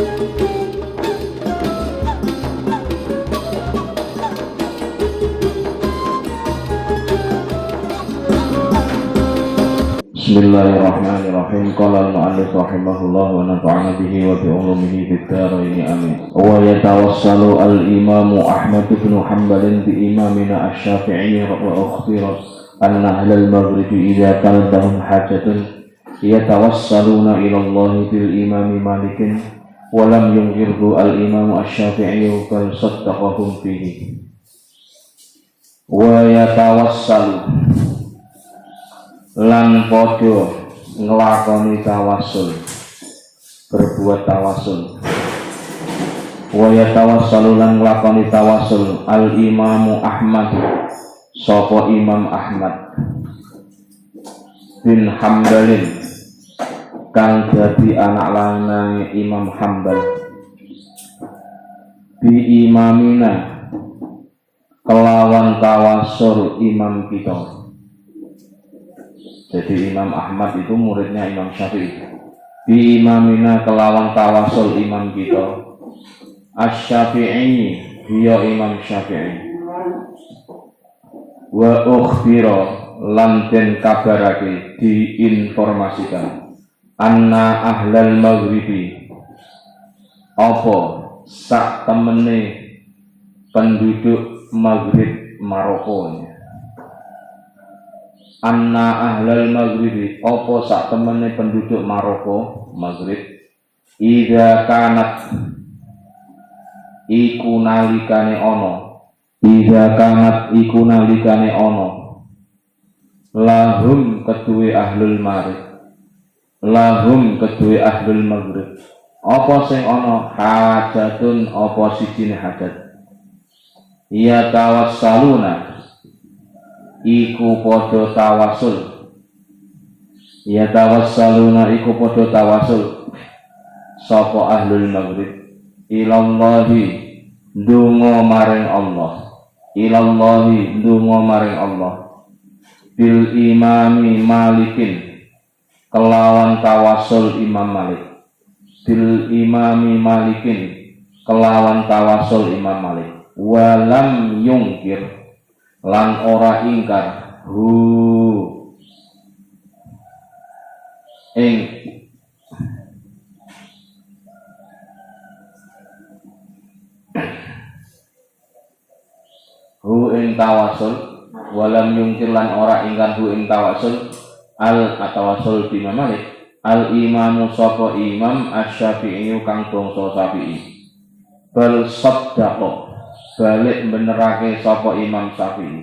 Bismillahirrahmanirrahim. Qala al-mu'allif rahimahullah wa nafa'ana bihi wa bi ulumihi fid dharain amin. Wa yatawassalu al-imamu Ahmad bin Hanbal bi imamina asy-Syafi'i wa ukhbira anna ahlal maghribi idza talabahum hajatun yatawassaluna ila Allah bil imami Malikin wa lam yunghirhu al-imamu asy-Syafi'i bal saddaqahum fihi. Wa yatawassalu lan podo ngelakoni tawasul, berbuat tawasul. Wa yatawassalu lan ngelakoni tawasul al imamu Ahmad, sapa Imam Ahmad bin Hanbalin kang dadi anak lanang Imam Hanbal bi imamina kelawan tawasul imam kita. Jadi Imam Ahmad itu muridnya Imam Syafi'i. Bi imamina kelawan tawasul imam kita. Asy-Syafi'i, dia Imam Syafi'i. Wa ukhbira lan den kabarake diinformasikan. Anna ahlal maghribi, apa sak temene penduduk Maghrib Maroko. Anna ahlal maghribi, apa sak temene penduduk Maroko Maghrib idza kanat iku nalikane ana, idza kanat iku nalikane ana lahum kedue ahlul maghrib, lahum kedue ahlul maghrib apa sing ana hajatun, apa sijine hajat ya tawassaluna iku podo tawasul, ya tawassaluna iku podo tawasul sapa ahlul maghrib ilallahi ndonga maring Allah, ilallahi ndonga maring Allah bil imami Malikin kelawan tawasul Imam Malik, bil imami Malikin kelawan tawasul Imam Malik walam yungkir lan ora ingkar ing tawasul, walam yungkir lan ora ingkar ing tawasul tawasul bi Imam Malik al imamu sapa imam asy-Syafi'i kang bangsa Syafi'i bal saddaqa balik benerake sapa Imam Syafi'i,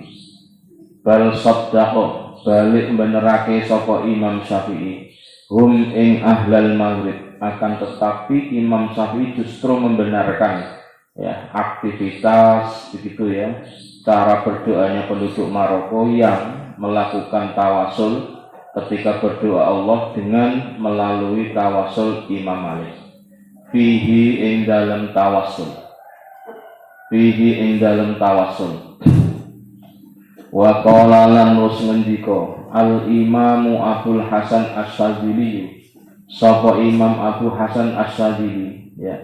bal saddaqa balik benerake sapa Imam Syafi'i hum ing ahlal maghrib, akan tetapi Imam Syafi'i justru membenarkan ya aktivitas begitu ya cara berdoanya penduduk Maroko yang melakukan tawasul ketika berdoa Allah dengan melalui tawasul Imam Malik fihi ing dalam tawasul, fihi ing dalem tawasul. Wa qala lan nus ngendika al imamu Abdul Hasan Asy-Syadzili, sapa Imam Abu Hasan Asy-Syadzili ya.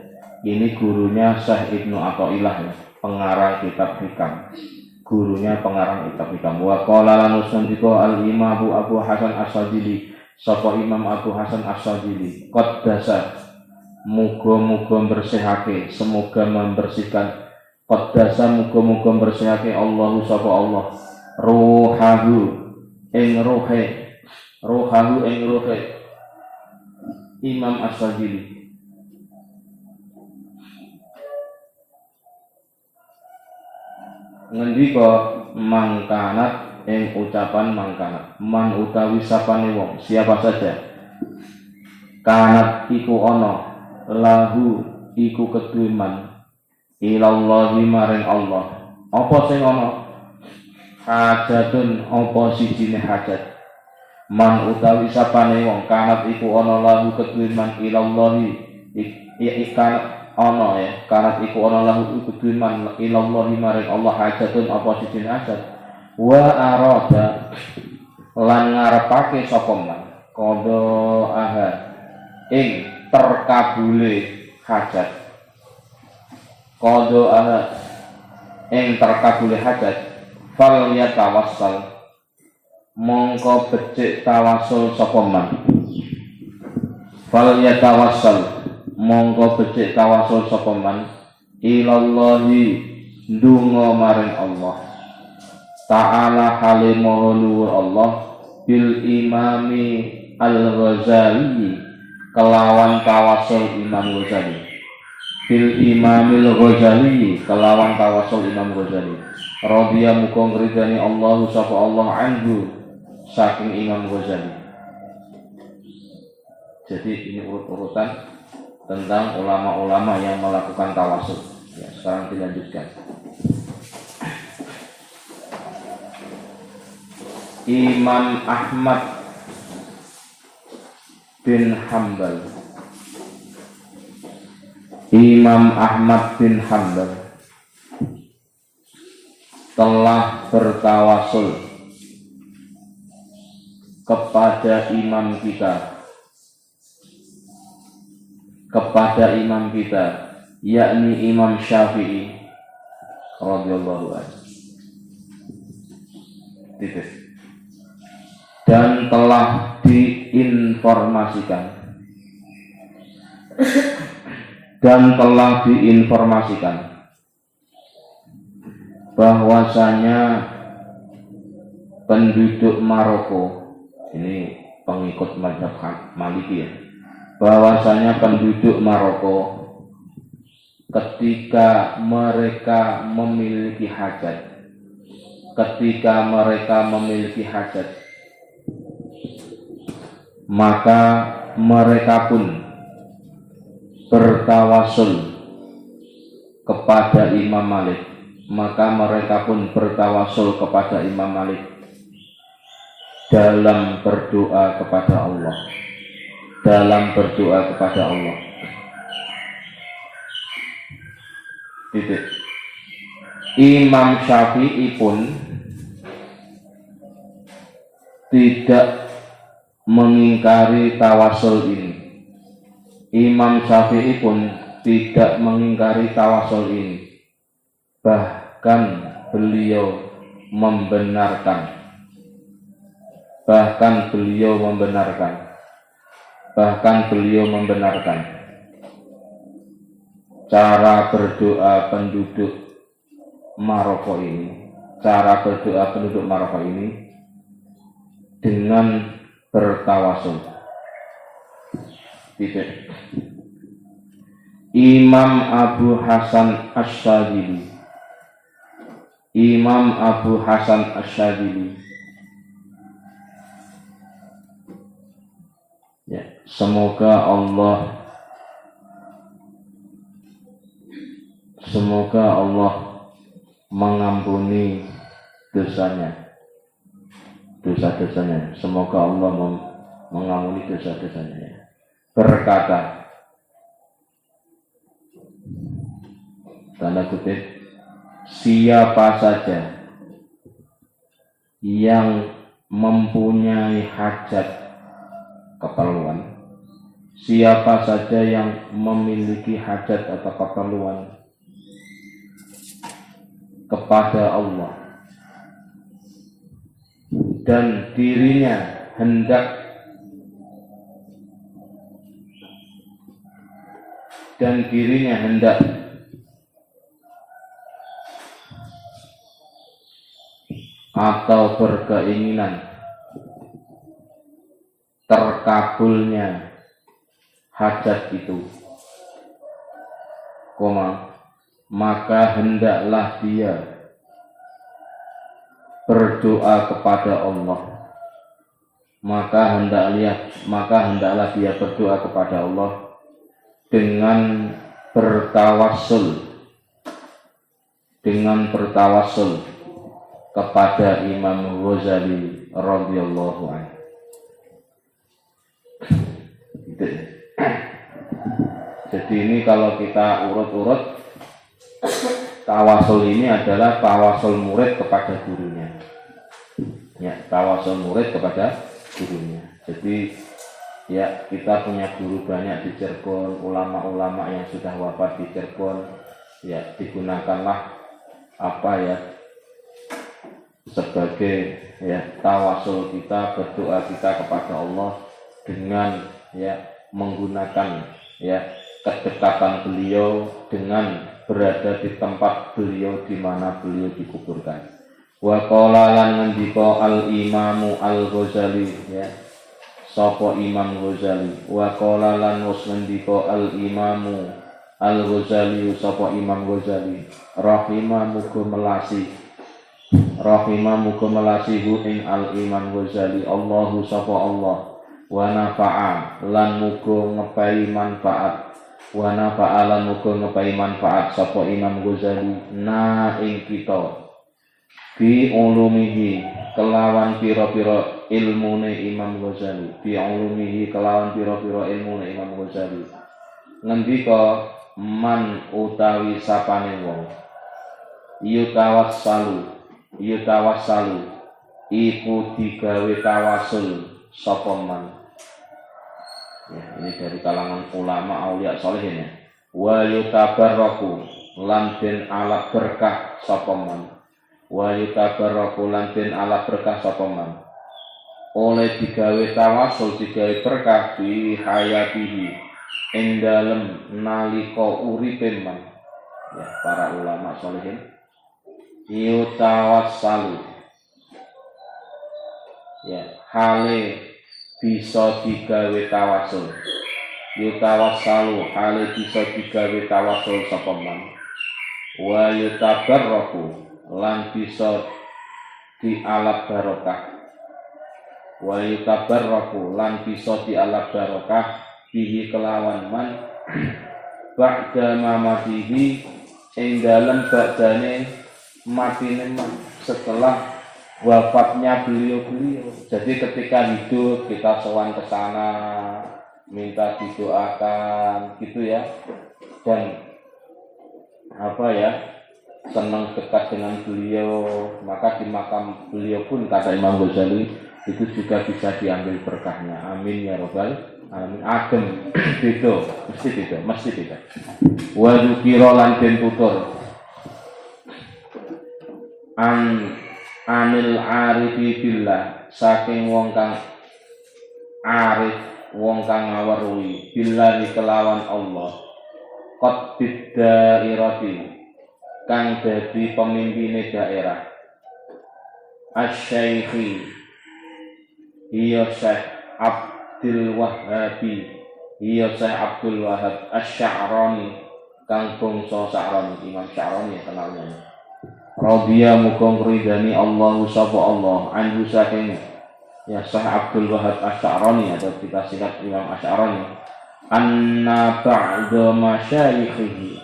Ini gurunya Syekh Ibnu Athaillah ya, pengarang kitab Hikam. Gurunya pengarang kitab Hikam. Wa qala lan nus ngendika al imamu Abu Hasan Asy-Syadzili, sapa Imam Abu Hasan Asy-Syadzili qaddasa muga-muga bersihake, semoga membersihkan qaddasa muga-muga bersihake Allahu sapa Allah ruhahu ing ruhe, ruhahu ing ruhe Imam Asy-Syadzili ngendika mangkanat ing ucapan mangkanat man utawi sapane wong siapa saja kanat iku ana lahu iku kedue man ilallahi maring Allah apa sing ana hajatun apa sijine hajat man utawi sapane wong kanat iku ana lahu kedue man ilallahi ikan ana ya kanat iku ana lahu kedue man ilallahi maring Allah hajatun apa sijine hajat wa arada lan ngarepake sapa man qada aha ing terkabule hajat, qada ing terkabule hajat, fal yatawassal mongko becik tawasul sapa man. Fal yatawassal mongko becik tawasul sapa man ilallahi ndonga maring Allah ta'ala hale maha luhur Allah bil imami al-Ghazali kelawan tawasul Imam Ghazali, bil imamil Ghazali kelawan tawasul Imam Ghazali, radhiya muga ngridani Allah sapa Allah anhu saking Imam Ghazali. Jadi ini urut-urutan tentang ulama-ulama yang melakukan tawasul. Ya, sekarang dilanjutkan. Imam Ahmad bin Hanbal. Imam Ahmad bin Hanbal telah bertawasul kepada imam kita, yakni Imam Syafi'i radhiyallahu anhu. Dan telah diinformasikan bahwasanya penduduk Maroko, ini pengikut mazhab Maliki ya, bahwasanya penduduk Maroko ketika mereka memiliki hajat, maka mereka pun bertawasul kepada Imam Malik. Dalam berdoa kepada Allah. Imam Syafi'i pun tidak mengingkari tawasul ini. Bahkan beliau membenarkan cara berdoa penduduk Maroko ini, dengan bertawasul. Imam Abu Hasan Asy-Syadzili ya, semoga Allah mengampuni dosa-dosanya. Semoga Allah mengampuni dosa-dosanya. Berkata, tanda kutip, siapa saja yang mempunyai hajat keperluan, siapa saja yang memiliki hajat atau keperluan kepada Allah dan dirinya hendak atau berkeinginan terkabulnya hajat itu, maka hendaklah dia berdoa kepada Allah. Maka hendaklah dia berdoa kepada Allah dengan bertawassul kepada Imam Ghazali radhiyallahu anhu. Jadi ini kalau kita urut-urut, tawasul ini adalah tawasul murid kepada gurunya. Ya, tawasul murid kepada gurunya. Jadi Ya, kita punya guru banyak di Cirebon, ulama-ulama yang sudah wafat di Cirebon. Ya, digunakanlah apa ya sebagai ya tawasul kita, berdoa kita kepada Allah dengan ya menggunakan ya kedekatan beliau dengan berada di tempat beliau di mana beliau dikuburkan. Wa qala lan ngendika al-Imamu Al-Ghazali ya sapa Imam Ghazali. Wa qala lan ngendika al-Imamu Al-Ghazali sapa Imam Ghazali rahimah muga melasi hu ing al-Imam Ghazali Allahu sapa Allah wa nafa'a lan muga ngepai manfaat sapa Imam Ghazali na ing kita bi ulumihi kelawan pira-pira ilmune Imam Ghazali Imam Ghazali ngendika man utawi sapane wong yutawassalu iku digawe tawasul sapa man ya ini dari kalangan ulama aulia sholihin ya wa yutabarraku lan den ala berkah sapa man oleh digawe tawasul digawe berkah di hayatihi ing dalem nalika uripe man ya para ulama sholihin yutawassalu ya hale bisa digawe tawasul hale bisa digawe tawasul sapa man wa yutabarraku lan bisa dialap barokah bihi kelawan man ba'da mamatihi ing dalem badane matine man setelah wafatnya beliau. Jadi ketika hidup kita sowan ke sana minta didoakan gitu ya dan apa ya senang dekat dengan beliau, maka di makam beliau pun kata Imam Ghazali itu juga bisa diambil berkahnya. Amin ya robbal alamin. Agem beda, mesti beda. Wa dzikra lan den tutur anil arifi billah saking wong kang arif, wong kang ngaweruhi billahi kelawan Allah qad biddairati kang dadi pemimpine daerah asy-syaikhi iya Syekh Abdul Wahhab Asy-Sya'rani kang bangsa Sya'rani Imam Sya'rani kenalnya radhiya muga ngridani Allah sapa Allah anhu saking ya Syekh Abdul Wahhab Asy-Sya'rani atau kita singkat Imam Asy-Sya'rani anna ba'da masyayikhihi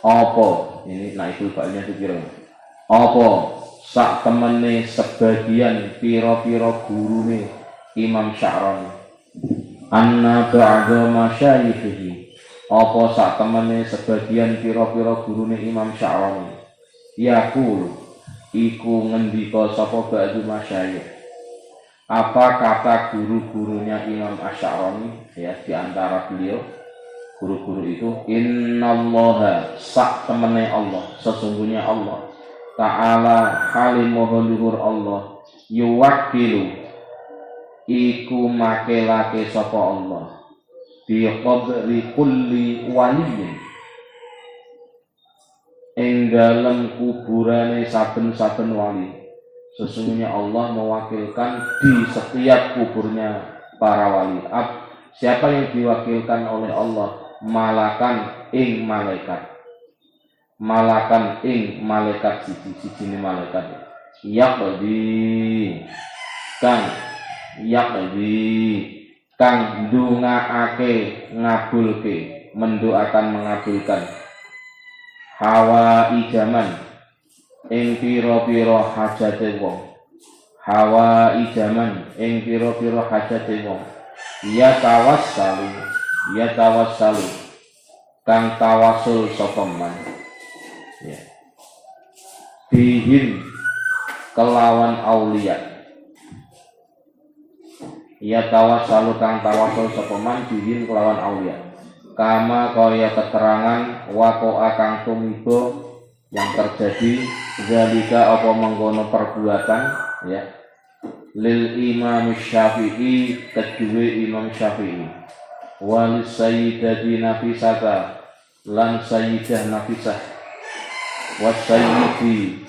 apa ini naikul fa'ilnya dikira apa sak temene sebagian pira-pira gurune Imam Sya'rani anna ba'da masyayikhihi apa sak temene sebagian pira-pira gurune Imam Sya'rani yaqul iku ngendika sapa ba'du masyayikh apa kata guru-gurunya Imam Asy-Sya'rani ya di antara beliau guru-guru itu innallaha sak temene Allah sesungguhnya Allah ta'ala halimuhu luhur Allah yuwakilu iku makelake sapa Allah bi qabri kulli waliyin ing dalem kuburane saben-saben wali. Sesungguhnya Allah mewakilkan di setiap kuburnya para wali. Siapa yang diwakilkan oleh Allah? Malakan ing malaikat siji-sijine malaikat yaqdi kang ndongaake ngabulke mendoakan mengabulkan hawa ijaman ing pira-pira hajate wong ya tawassalu kang tawasul sapa man ya bihim kelawan aulia. Ya tawassalu kang tawassul sapa man bihin kelawan aulia. Kama kaya keterangan waqa'a kang tumiba yang terjadi zalika apa mengkono perbuatan ya lil Imam Syafi'i kedua Imam Syafi'i wal sayyidati Nafisata lan sayyidah Nafisah was sayyidi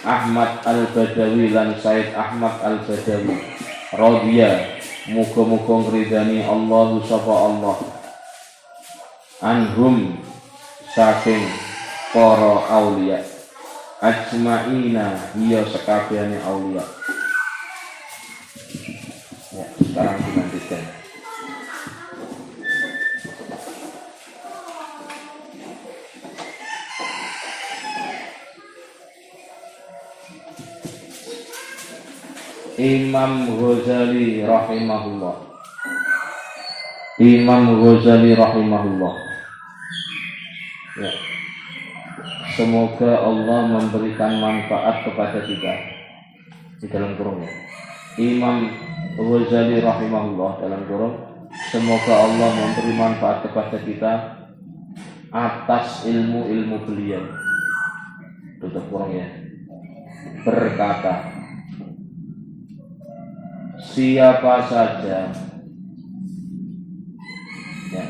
Ahmad Al-Badawi lan Sayyid Ahmad Al-Badawi radhiya muga-muga ngridani Allahu sapa Allah anhum saking para aulia ajma'ina hiya sekabehane aulia. Ya, sekarang dilanjutkan. Imam Ghazali rahimahullah. Imam Ghazali rahimahullah. Ya. Semoga Allah memberikan manfaat kepada kita. Di dalam kurung ya. Imam Ghazali rahimahullah dalam kurung. Semoga Allah memberi manfaat kepada kita atas ilmu-ilmu beliau. Tutup kurung ya. Berkata, siapa saja ya,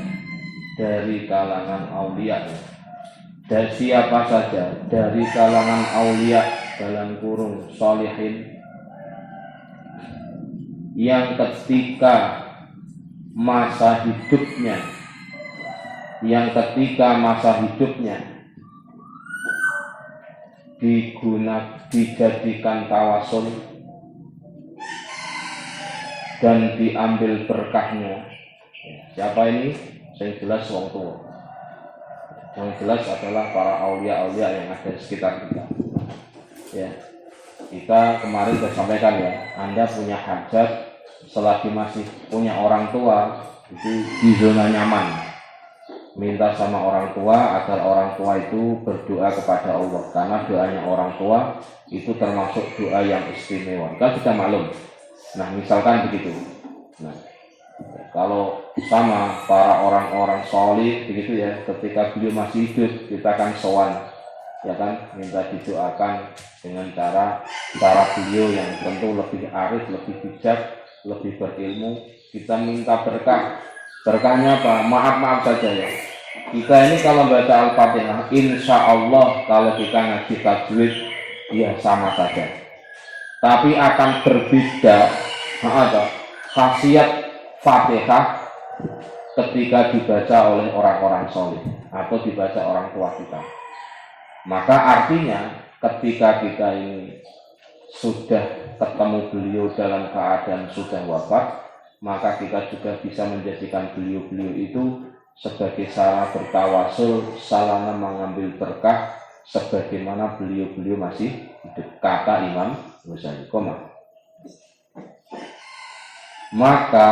dari kalangan aulia dan siapa saja dari kalangan aulia dalam kurung sholihin yang ketika masa hidupnya dijadikan tawasul dan diambil berkahnya. Siapa ini? Yang jelas wong tua. Yang jelas adalah para aulia-aulia yang ada di sekitar kita. Ya, kita kemarin sudah sampaikan ya, Anda punya hajat selagi masih punya orang tua itu di zona nyaman. Minta sama orang tua agar orang tua itu berdoa kepada Allah, karena doanya orang tua itu termasuk doa yang istimewa. Kita sudah maklum. Nah, misalkan begitu. Nah, kalau sama para orang-orang solih begitu ya, ketika beliau masih hidup kita akan sowan, ya kan, minta didoakan dengan cara beliau yang tentu lebih arif, lebih bijak, lebih berilmu. Kita minta berkah. Berkahnya apa? Maaf saja ya. Kita ini kalau baca Al-Fatihah, insya Allah kalau kita ngaji tajwid, ya sama saja. Tapi akan berbeda khasiat Fatihah ketika dibaca oleh orang-orang soleh atau dibaca orang tua kita. Maka artinya ketika kita ini sudah ketemu beliau dalam keadaan sudah wafat, maka kita juga bisa menjadikan beliau-beliau itu sebagai cara bertawasul, sarana mengambil berkah sebagaimana beliau-beliau masih hidup, kata Imam Ghazali. Maka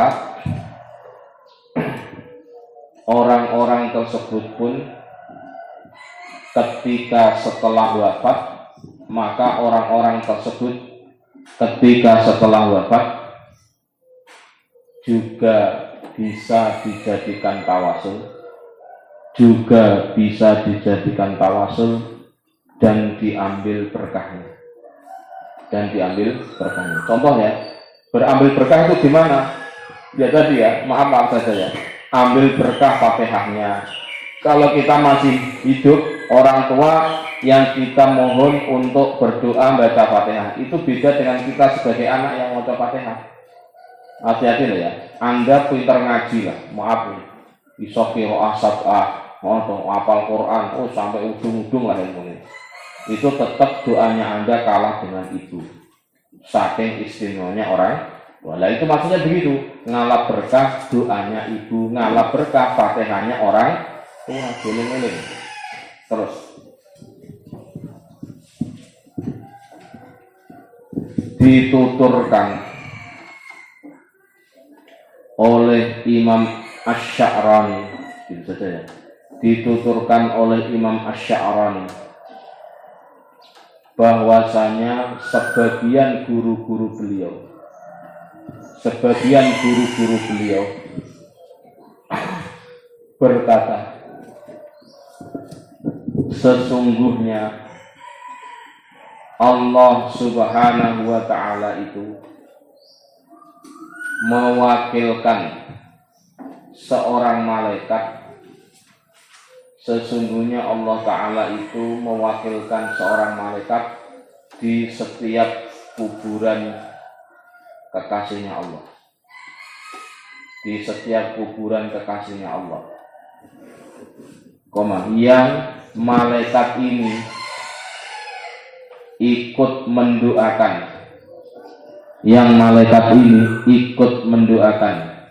orang-orang tersebut pun ketika setelah wafat, maka orang-orang tersebut ketika setelah wafat juga bisa dijadikan tawasul, dan diambil berkahnya. Contoh ya, berambil berkah itu gimana? Ya tadi ya, maaf saja ya. Ambil berkah Fatihahnya. Kalau kita masih hidup, orang tua yang kita mohon untuk berdoa baca Fatihah itu beda dengan kita sebagai anak yang baca Fatihah. Hati-hati loh ya. Anda pintar ngaji lah, maaf nih. Iso qiraah sab'ah, hafal Quran, sampai ujung-ujung lah ilmunya. Itu tetap doanya Anda kalah dengan ibu. Saking istimewanya orang. Walah itu maksudnya begitu. Ngalap berkah doanya ibu, ngalap berkah Fatihahnya orang tua. Giling-giling. Terus dituturkan oleh Imam Asy-Sya'rani, gitu saja ya. Dituturkan oleh Imam Asy-Sya'rani bahwasanya sebagian guru-guru beliau berkata, sesungguhnya Allah Subhanahu wa ta'ala itu mewakilkan seorang malaikat. Sesungguhnya Allah Ta'ala itu mewakilkan seorang malaikat di setiap kuburan kekasihnya Allah. Di setiap kuburan kekasihnya Allah. Yang malaikat ini ikut mendoakan. Yang malaikat ini ikut mendoakan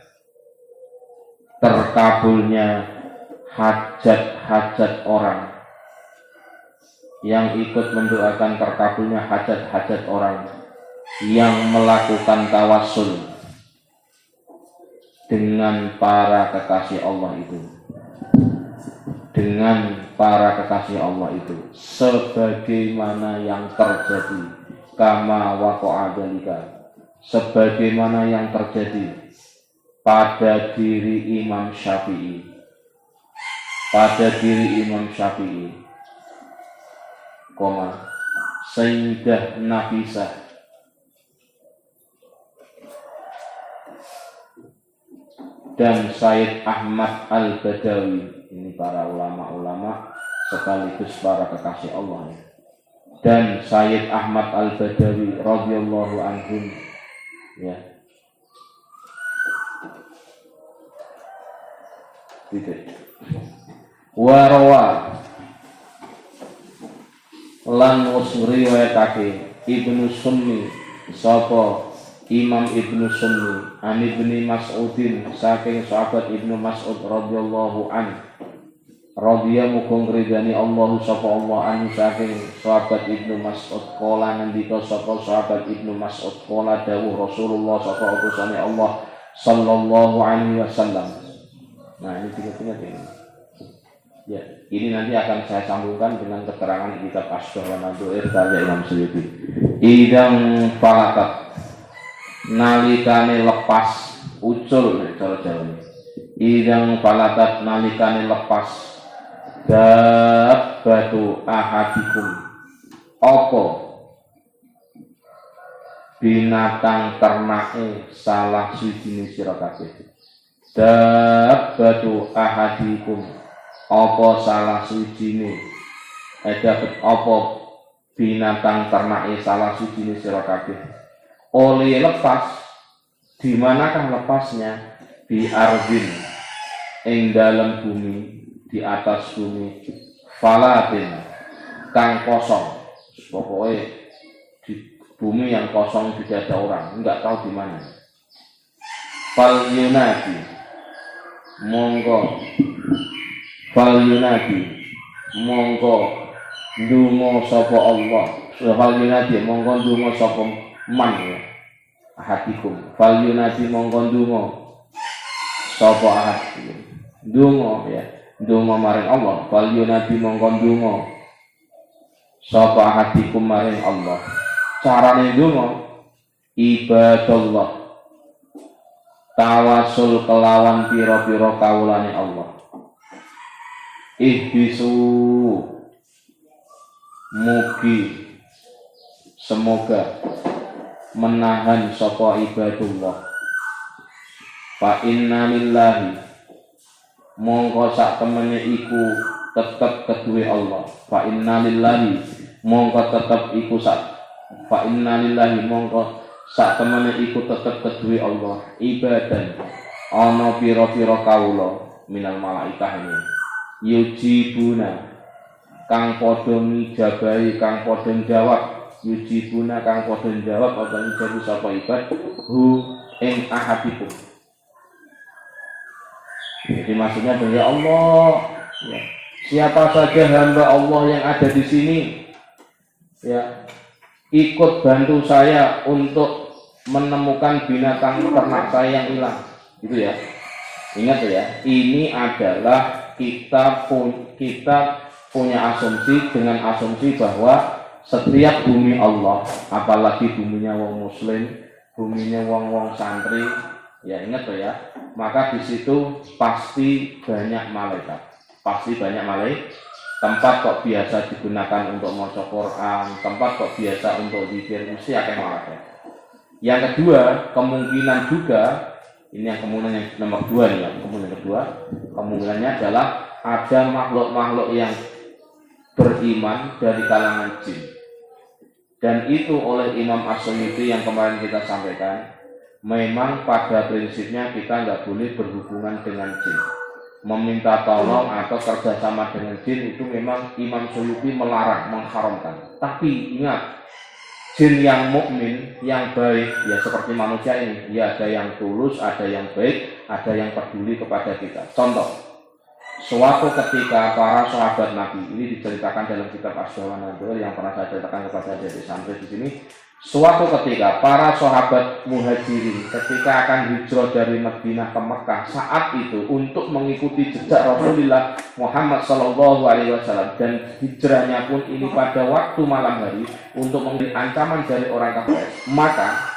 terkabulnya hajat-hajat orang, yang ikut mendoakan terkabulnya hajat-hajat orang yang melakukan tawassul dengan para kekasih Allah itu, sebagaimana yang terjadi kama waqa'a dzalika, sebagaimana yang terjadi pada diri Imam Syafi'i, Sayyidah Nafisah dan Sayyid Ahmad Al-Badawi. Ini para ulama-ulama sekaligus para kekasih Allah. Dan Sayyid Ahmad Al-Badawi radhiyallahu anhum, ya. Warawa lan riwayatake Ibnu Sunni sapa Imam Ibnu Sunni an Ibnu Mas'udin saking sahabat Ibnu Mas'ud radhiyallahu an, radhiya muga ridani Allah sapa Allah an saking sahabat Ibnu Mas'ud kala ngendika sapa sahabat Ibnu Mas'ud kala dawuh Rasulullah sapa utusane Allah sallallahu alaihi wasallam. Nah, ini ingat ini. Ya, ini nanti akan saya sambungkan dengan keterangan kitab Asy-Syarh wa Nadhair karya Imam Suyuti. Idang falakat nalikane lepas ucul cara Jawa. Idang falakat nalikane lepas dabbatu ahadikum, apa binatang ternake salah siji sira kabeh. Dabbatu ahadikum, apa salah sujine dapat apa binatang ternake salah sujine sira kabeh oleh lepas. Di manakah lepasnya? Di ardin, ing dalam bumi, di atas bumi, falatin kang kosong, pokoknya di bumi yang kosong tidak ada orang, enggak tahu di mana. Fal monggo ndonga sapa Allah. Fal yunadi monggo ndonga sapa man ya ahadikum. Fal yunadi monggo ndonga sapa ahadikum, ndonga ya ndonga maring Allah. Fal yunadi monggo ndonga sapa ahadikum maring Allah. Carane ndonga ibadallah, tawasul kelawan pira-pira kawulane Allah. Ihbisu, mugi semoga menahan sapa ibadullah. Fa inna lillahi, mongko sak temene iku tetep keduwe Allah. Fa inna lillahi, mongko tetep iku fa inna lillahi, mongko sak temene iku tetep keduwe Allah. Ibadan ana pira-pira kawula minal malaikah ini yujibuna kang padha ngijabahi, kang padha jawab. Yujibuna kang padha jawab apa ijabu sapa ibad hu ing ahadikum. Jadi maksudnya ya Allah, ya, siapa saja hamba Allah yang ada di sini, ya, ikut bantu saya untuk menemukan binatang ternak saya yang hilang, gitu ya. Ingat ya, ini adalah kita punya asumsi, dengan asumsi bahwa setiap bumi Allah, apalagi buminya wong muslim, buminya wong santri, ya ingat tuh ya, maka di situ pasti banyak malaikat, pasti banyak malaikat. Tempat kok biasa digunakan untuk maca Quran, tempat kok biasa untuk zikir, mesti akan malaikat. Yang kedua, kemungkinan juga, ini yang kemungkinan yang nomor 2 nih ya, kemungkinan kedua, kemungkinannya adalah ada makhluk-makhluk yang beriman dari kalangan jin. Dan itu oleh Imam As-Suyuti yang kemarin kita sampaikan, memang pada prinsipnya kita nggak boleh berhubungan dengan jin. Meminta tolong atau kerjasama dengan jin itu memang Imam Suyuti melarang, mengharamkan. Tapi ingat, jin yang mukmin, yang baik, ya seperti manusia ini, ya ada yang tulus, ada yang baik, ada yang peduli kepada kita. Contoh, suatu ketika para sahabat Nabi, ini diceritakan dalam kitab Asy-Syawan yang pernah saya ceritakan kepada adik santri di sini. Suatu ketika para sahabat Muhajirin ketika akan hijrah dari Madinah ke Mekah, saat itu untuk mengikuti jejak Rasulullah Muhammad SAW, dan hijrahnya pun ini pada waktu malam hari untuk menghindari ancaman dari orang kafir. Maka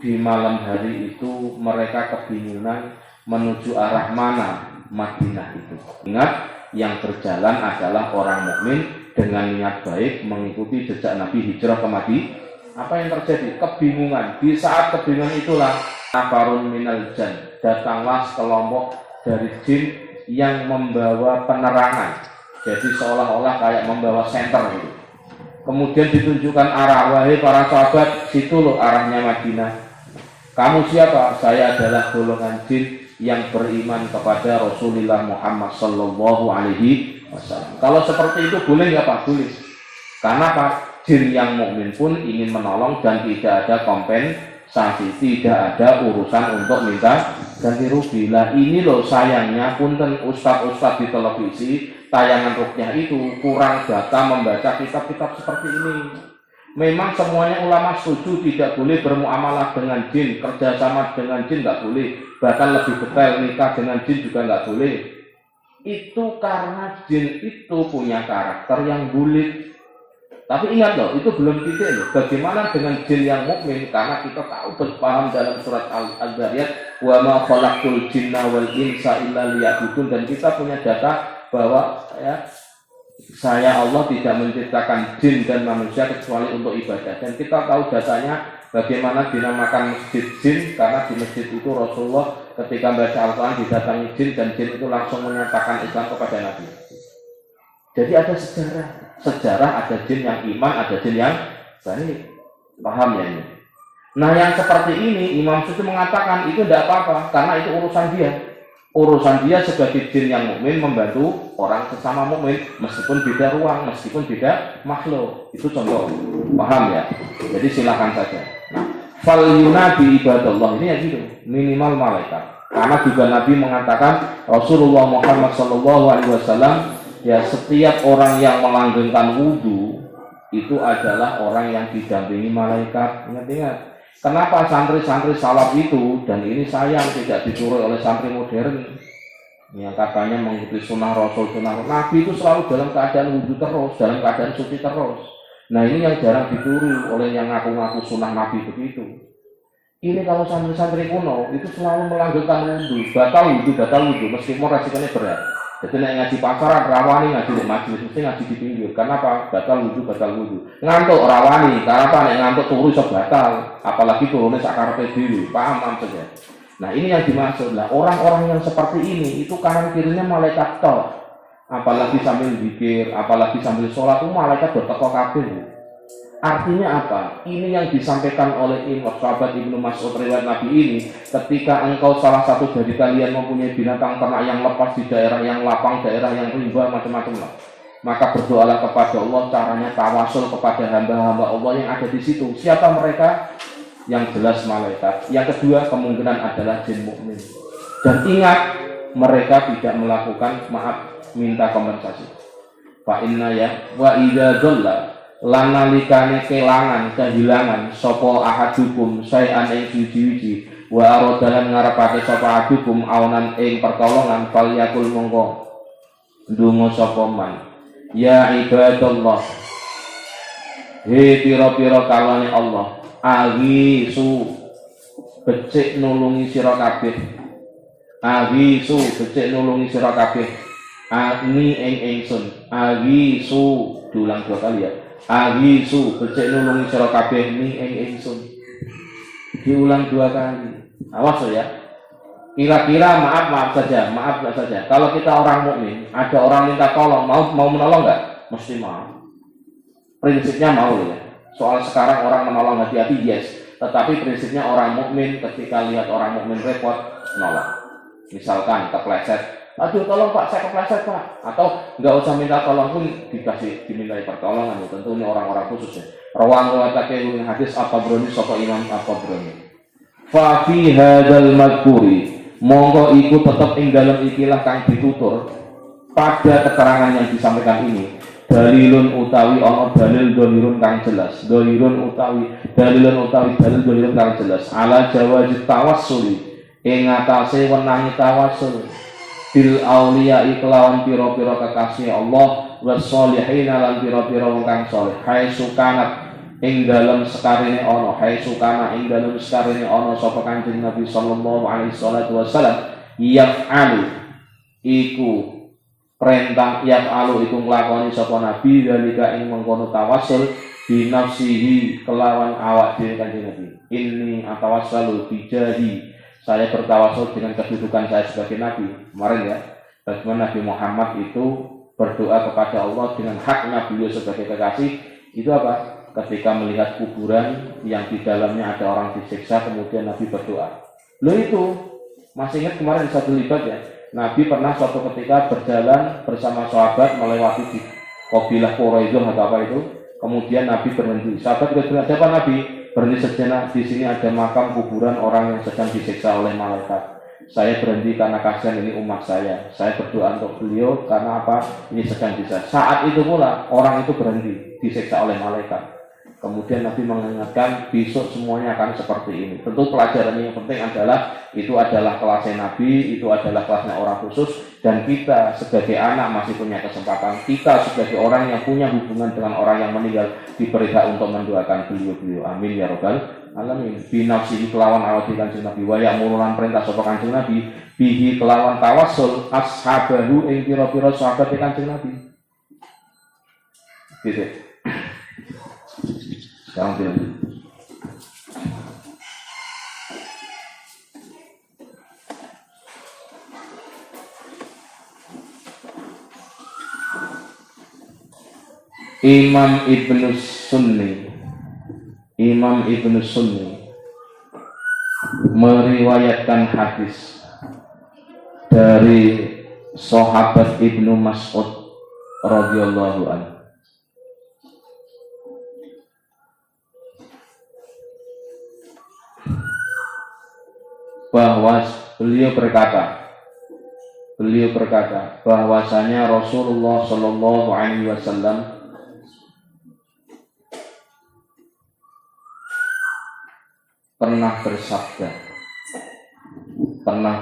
di malam hari itu mereka kebingungan menuju arah mana Madinah itu. Ingat, yang berjalan adalah orang mukmin dengan niat baik mengikuti jejak Nabi hijrah ke Madinah. Apa yang terjadi? Kebingungan. Di saat kebingungan itulah nafarun minal jan, datanglah sekelompok dari jin yang membawa penerangan. Jadi seolah-olah kayak membawa senter gitu. Kemudian ditunjukkan arah, wahai para sahabat, situ loh arahnya Madinah. Kamu siapa? Saya adalah golongan jin yang beriman kepada Rasulullah Muhammad Sallallahu Alaihi Wasallam. Kalau seperti itu boleh nggak Pak? Boleh. Karena Pak, jin yang mukmin pun ingin menolong dan tidak ada kompensasi, tidak ada urusan untuk minta ganti rugi. Lah ini loh sayangnya punten ustadz-ustadz di televisi tayangan rukyah itu kurang data membaca kitab-kitab seperti ini. Memang semuanya ulama setuju tidak boleh bermuamalah dengan jin, kerjasama dengan jin nggak boleh, bahkan lebih detail nikah dengan jin juga nggak boleh. Itu karena jin itu punya karakter yang bulik. Tapi ingat loh, itu belum titik loh. Bagaimana dengan jin yang mukmin? Karena kita tahu berpaham dalam surat Al-Zariyat, wa ma khalaqtul jinna wal insa illa liya'budun, dan kita punya data bahwa ya, saya Allah tidak menciptakan jin dan manusia kecuali untuk ibadah. Dan kita tahu datanya bagaimana dinamakan masjid jin, karena di masjid itu Rasulullah ketika membaca Al-Quran didatangi jin, dan jin itu langsung menyatakan Islam kepada Nabi. Jadi ada sejarah ada jin yang iman, ada jin yang baik. Paham ya ini? Nah yang seperti ini Imam Suyuti mengatakan itu tidak apa-apa, karena itu urusan dia. Urusan dia sebagai jin yang mukmin membantu orang sesama mukmin, meskipun beda ruang, meskipun beda makhluk. Itu contoh. Paham ya? Jadi silakan saja. Nah, fal yunabi ibadallah ini ya gitu, minimal malaikat. Karena juga Nabi mengatakan, Rasulullah Muhammad SAW, ya setiap orang yang melanggengkan wudhu itu adalah orang yang didampingi malaikat. Ingat-ingat. Kenapa santri-santri salaf itu, dan ini sayang tidak dicuri oleh santri modern yang katanya mengikuti sunnah Rasul, sunnah Nabi itu selalu dalam keadaan wudhu terus, dalam keadaan suci terus. Nah ini yang jarang dicuri oleh yang ngaku-ngaku sunnah Nabi begitu. Ini kalau santri-santri kuno itu selalu melanggengkan wudhu, batal wudhu, meskipun resikonya berat. Jadi nek ngaji pasaran rawani ngaji di majelis, mesti ngaji di pinggir. Kenapa? Batal wudhu. Ngantuk rawani, karena apa? Nek ngantuk turu iso batal, apalagi turunnya sakarepe dhewe. Paham saja. Nah, ini yang dimaksud. Lah, orang-orang yang seperti ini itu kanan kirinya malaikat tok. Apalagi sambil zikir, apalagi sambil sholat, itu malaikat berteko kabeh. Artinya apa? Ini yang disampaikan oleh sahabat Ibnu Mas'ud riwayat Nabi ini, ketika engkau salah satu dari kalian mempunyai binatang ternak yang lepas di daerah yang lapang, daerah yang rimba, macam-macam lah, maka berdoalah kepada Allah, caranya tawasul kepada hamba-hamba Allah yang ada di situ. Siapa mereka? Yang jelas malaikat. Yang kedua kemungkinan adalah jin mukmin. Dan ingat, mereka tidak melakukan minta kompensasi. Fa inna ya wa idza dhalla lan nalikane kelangan kehilangan sapa ahadukum sayan ing suci-suci wa arodalan ngarepake sapa ahadukum aunan ing pertolongan fal yakul mongko ndonga sapa man ya ibadallah he pira-pira kalane Allah agisu becik nulungi sira kabeh agisu becik nulungi sira kabeh ani ing ingsun agisu diulang 2 kali ya agisu becik nulungi sira kabeh ni ing ingsun diulang 2 kali awas ya kira-kira maaf saja kalau kita orang mukmin ada orang minta tolong mau menolong nggak mesti mau prinsipnya mau ya. Soal sekarang orang menolong hati-hati yes, tetapi prinsipnya orang mukmin ketika lihat orang mukmin repot menolong. Misalkan kepleset, aduh tolong Pak, saya kepleset Pak, atau nggak usah minta tolong pun dimintai pertolongan. Tentu ini orang-orang khusus ya. Rawang riwayatake hadis apa broni sapa Imam apa broni. Fa fi hadzal madhkuri monggo iku tetep ing dalem ikilah kang ditutur pada keterangan yang disampaikan ini. Dalilun utawi ana dalil dohirun kang jelas dalilun utawi dalil kang jelas ala jawaz tawassuli ing atase wenangi tawassul bil auliya kelawan pira-pira kekasih Allah wassolihin lan pira-pira wong kang saleh hai sukanat ing dalem sekarene ana sapa Kanjeng Nabi sallallahu alaihi wasallam yaf'alu iku perintah yang alu iku nglakoni sapa nabi dalika ing mengkono tawassul bi nafsihi kelawan awak dhewe Kanjeng Nabi inni atawassalu bi jahi saya bertawassul dengan kedudukan saya sebagai nabi kemarin ya bagaimana Nabi Muhammad itu berdoa kepada Allah dengan haknya beliau sebagai kekasih itu apa ketika melihat kuburan yang di dalamnya ada orang disiksa kemudian Nabi berdoa lo itu masih ingat kemarin satu libat ya Nabi pernah suatu ketika berjalan bersama sahabat melewati di kabilah Quraidah atau apa itu. Kemudian Nabi berhenti. Sahabat juga siapa Nabi? Berhenti sejenak. Di sini ada makam kuburan orang yang sedang disiksa oleh malaikat. Saya berhenti karena kasihan ini umat saya. Saya berdoa untuk beliau karena apa? Ini sedang disiksa. Saat itu pula orang itu berhenti disiksa oleh malaikat. Kemudian Nabi mengingatkan besok semuanya akan seperti ini. Tentu pelajaran yang penting adalah itu adalah kelasnya Nabi, itu adalah kelasnya orang khusus dan kita sebagai anak masih punya kesempatan. Kita sebagai orang yang punya hubungan dengan orang yang meninggal diberi hak untuk mendoakan beliau-beliau. Amin ya rabbal alamin. Binafsihi kelawan awasi Kanjeng Nabi wa ya'murulan perintah sapa Kanjeng Nabi bihi kelawan tawassul ashabahu ing pira-pira sahabat Kanjeng Nabi. Gitu. Sekarang film. Imam Ibnu Sunni meriwayatkan hadis dari sahabat Ibnu Mas'ud radhiyallahu anhu bahwa beliau berkata bahwasanya Rasulullah Shallallahu Alaihi Wasallam pernah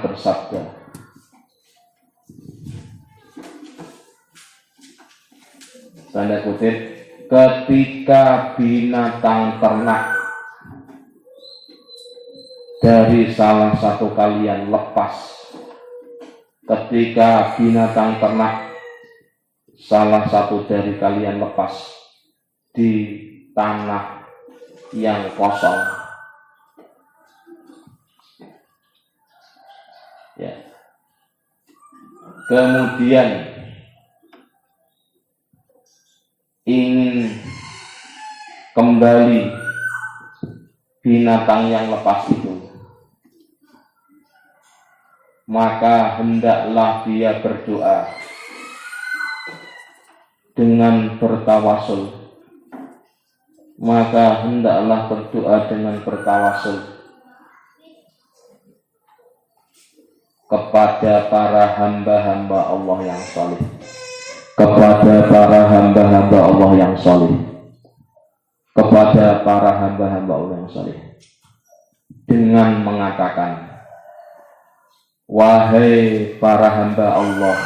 bersabda tanda kutip ketika binatang ternak dari salah satu kalian lepas ketika binatang ternak salah satu dari kalian lepas di tanah yang kosong ya kemudian ingin kembali binatang yang lepas itu maka hendaklah dia berdoa dengan bertawasul kepada para hamba-hamba Allah yang saleh dengan mengatakan wahai para hamba Allah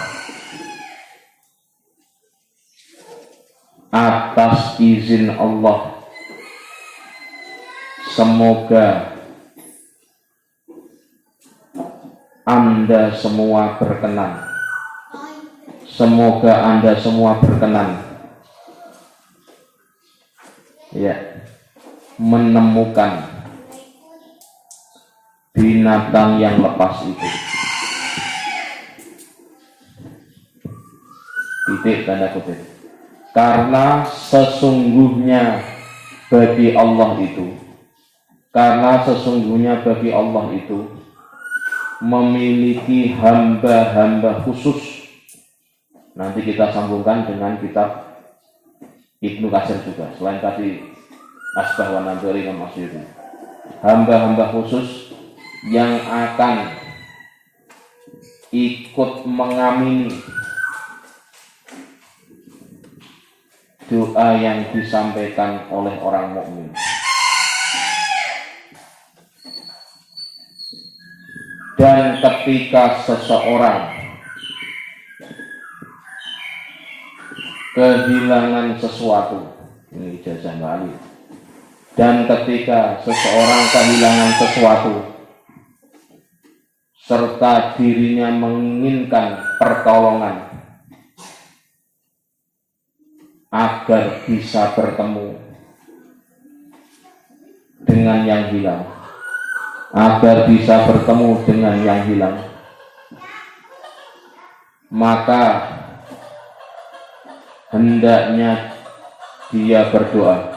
atas izin Allah semoga Anda semua berkenan. Semoga Anda semua berkenan. Ya, menemukan binatang yang lepas itu. Titik tanda kutip. Karena sesungguhnya bagi Allah itu memiliki hamba-hamba khusus. Nanti kita sambungkan dengan kitab Ibnu Katsir juga. Selain tadi Asbah wa Nadhari dan Masyuri, hamba-hamba khusus yang akan ikut mengamini doa yang disampaikan oleh orang mukmin. Dan ketika seseorang kehilangan sesuatu, ini ijazah Bali. Dan ketika seseorang kehilangan sesuatu serta dirinya menginginkan pertolongan agar bisa bertemu dengan yang hilang, maka hendaknya dia berdoa.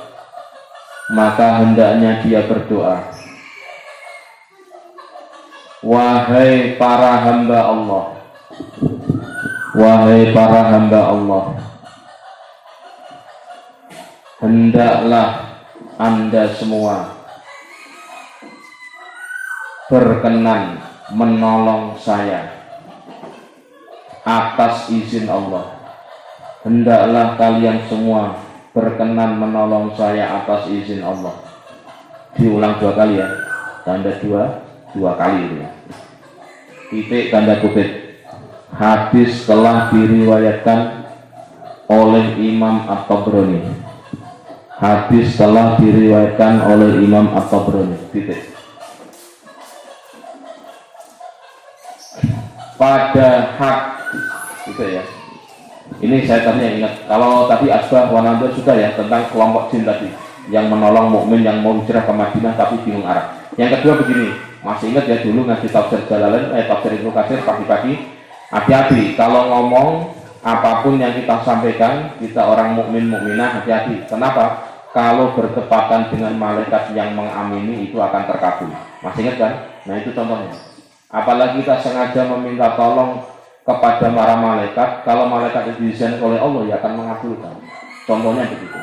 Wahai para hamba Allah, hendaklah Anda semua berkenan menolong saya atas izin Allah. Hendaklah kalian semua berkenan menolong saya atas izin Allah. Diulang 2 kali ya, tanda 2 kali itu ya. Titik tanda kutip. Hadis telah diriwayatkan oleh Imam At-Tabrani. Titik. Pada hak gitu ya. Ini saya tanya ingat, kalau tadi Asbah wa Nadhar sudah ya, tentang kelompok jin tadi yang menolong mukmin yang mau hijrah ke Madinah tapi bingung arah. Yang kedua begini, masih ingat ya dulu ngaji tafsir Jalalain, tafsir Ibnu Katsir pagi-pagi, hati-hati kalau ngomong apapun yang kita sampaikan, kita orang mukminah hati-hati. Kenapa? Kalau bertepatan dengan malaikat yang mengamini itu akan terkabul. Masih ingat kan? Nah itu contohnya. Apalagi kita sengaja meminta tolong kepada para malaikat, kalau malaikat itu diizinkan oleh Allah ya akan mengabulkan. Contohnya begitu.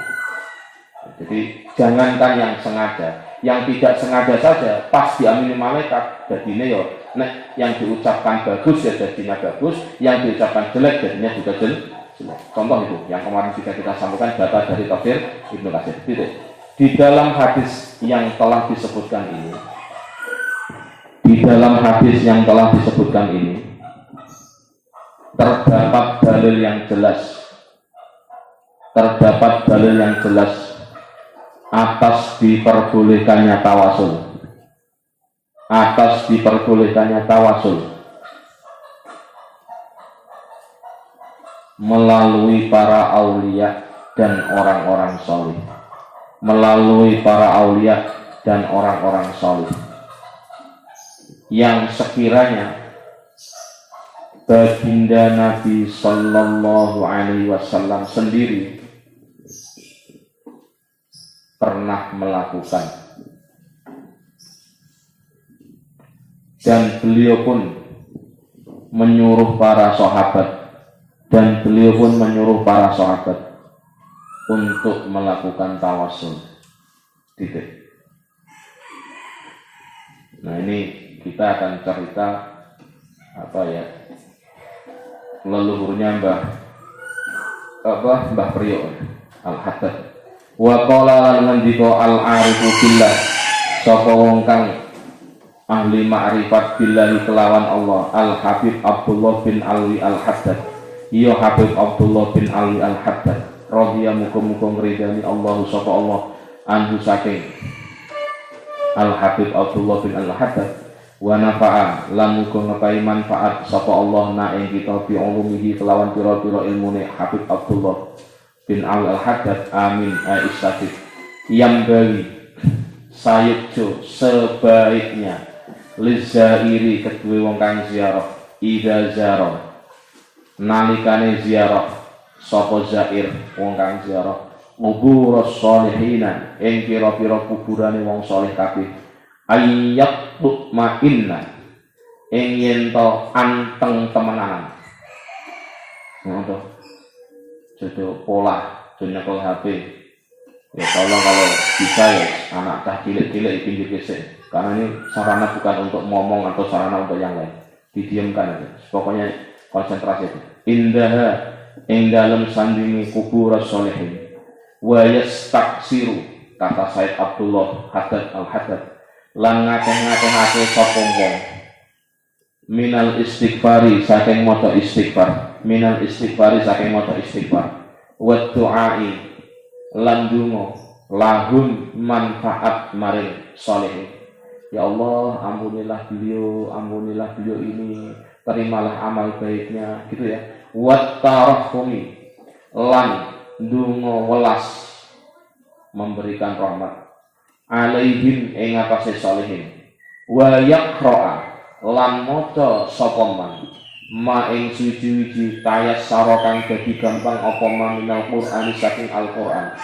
Jadi jangankan yang sengaja, yang tidak sengaja saja pas diamini malaikat jadinya ya yang diucapkan bagus ya jadinya bagus, yang diucapkan jelek jadinya juga jelek. Contoh itu yang kemarin juga kita sampaikan data dari tafsir Ibnu Katsir. Di dalam hadis yang telah disebutkan ini, terdapat dalil yang jelas atas diperbolehkannya tawasul melalui para aulia dan orang-orang salih, yang sekiranya baginda Nabi Sallallahu Alaihi Wasallam sendiri pernah melakukan, dan beliau pun menyuruh para sahabat untuk melakukan tawasul. Titik. Nah ini kita akan cerita leluhurnya Mbah Priyo Al-Haddad. Wa qala lan ngendika al-arifu billah, sapa wong kang ahli ma'rifat billahi kelawan Allah, Al-Habib Abdullah bin Alwi Al-Haddad. Iya Habib Abdullah bin Alwi Al-Haddad radhiya muga-muga ngridani Allah sapa Allah anhu saking Al Habib Abdullah bin Al Haddad wa nafa'a lan muga ngepai manfaat sapa Allah na ing kita bi ulumihi kelawan pira-pira ilmune Habib Abdullah bin Al Haddad amin istajib yang bali sayukjo sebaiknya lizairi kedue wong kang ziarah ida ziarah nalikane ziarah sapa zair wong kang ziarah kuburus sholihina ing pira-pira kuburane wong saleh kabeh ayat mutmainna ing yen to anteng temenanan ngono jadi pola nyekel HP ya tolong kalau bisa ya anak cah cilik-cilik pinggir gesek karena ini sarana bukan untuk ngomong atau sarana untuk yang lain didiamkan aja pokoknya konsentrasi itu indaha ing dalem sandingi kuburus sholihin wa yastaksiru kata Said Abdullah Haddad Al-Haddad lan ngakeh-ngakehake sapa wong minal istighfari saking maca istighfar minal istighfari saking maca istighfar wa du'ai lan donga lahum manfaat maring sholihin ya Allah ampunilah beliau ini terimalah amal baiknya gitu ya wa tarahumi lan donga welas memberikan rahmat alaihim ing atase sholihin wa yaqra'a lan maca sapa man ma ing suci-suci tayas saro kang dadi gampang apa man minal Qur'an saking Al-Qur'an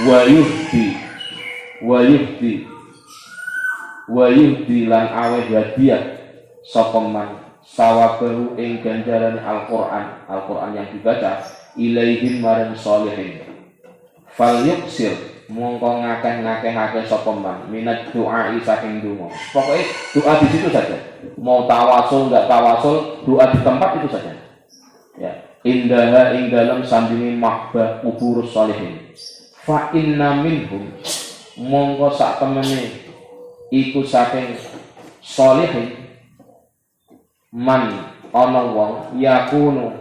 wa yuhdi lan aweh hadiah sapa man sawabahu ing ganjaran Al-Qur'an yang dibaca ilaihim maring sholihin fal yuksir mongko ngakeh-ngakehake sapa man minat doa saking donga. Pokoknya doa di situ saja. Mau tawasul enggak tawasul, doa di tempat itu saja. Ya, indaha ing dalem sandingi makbah kuburus sholihin. Fa inna minhum mongko sak temene iku saking sholihin man ana wong yakunu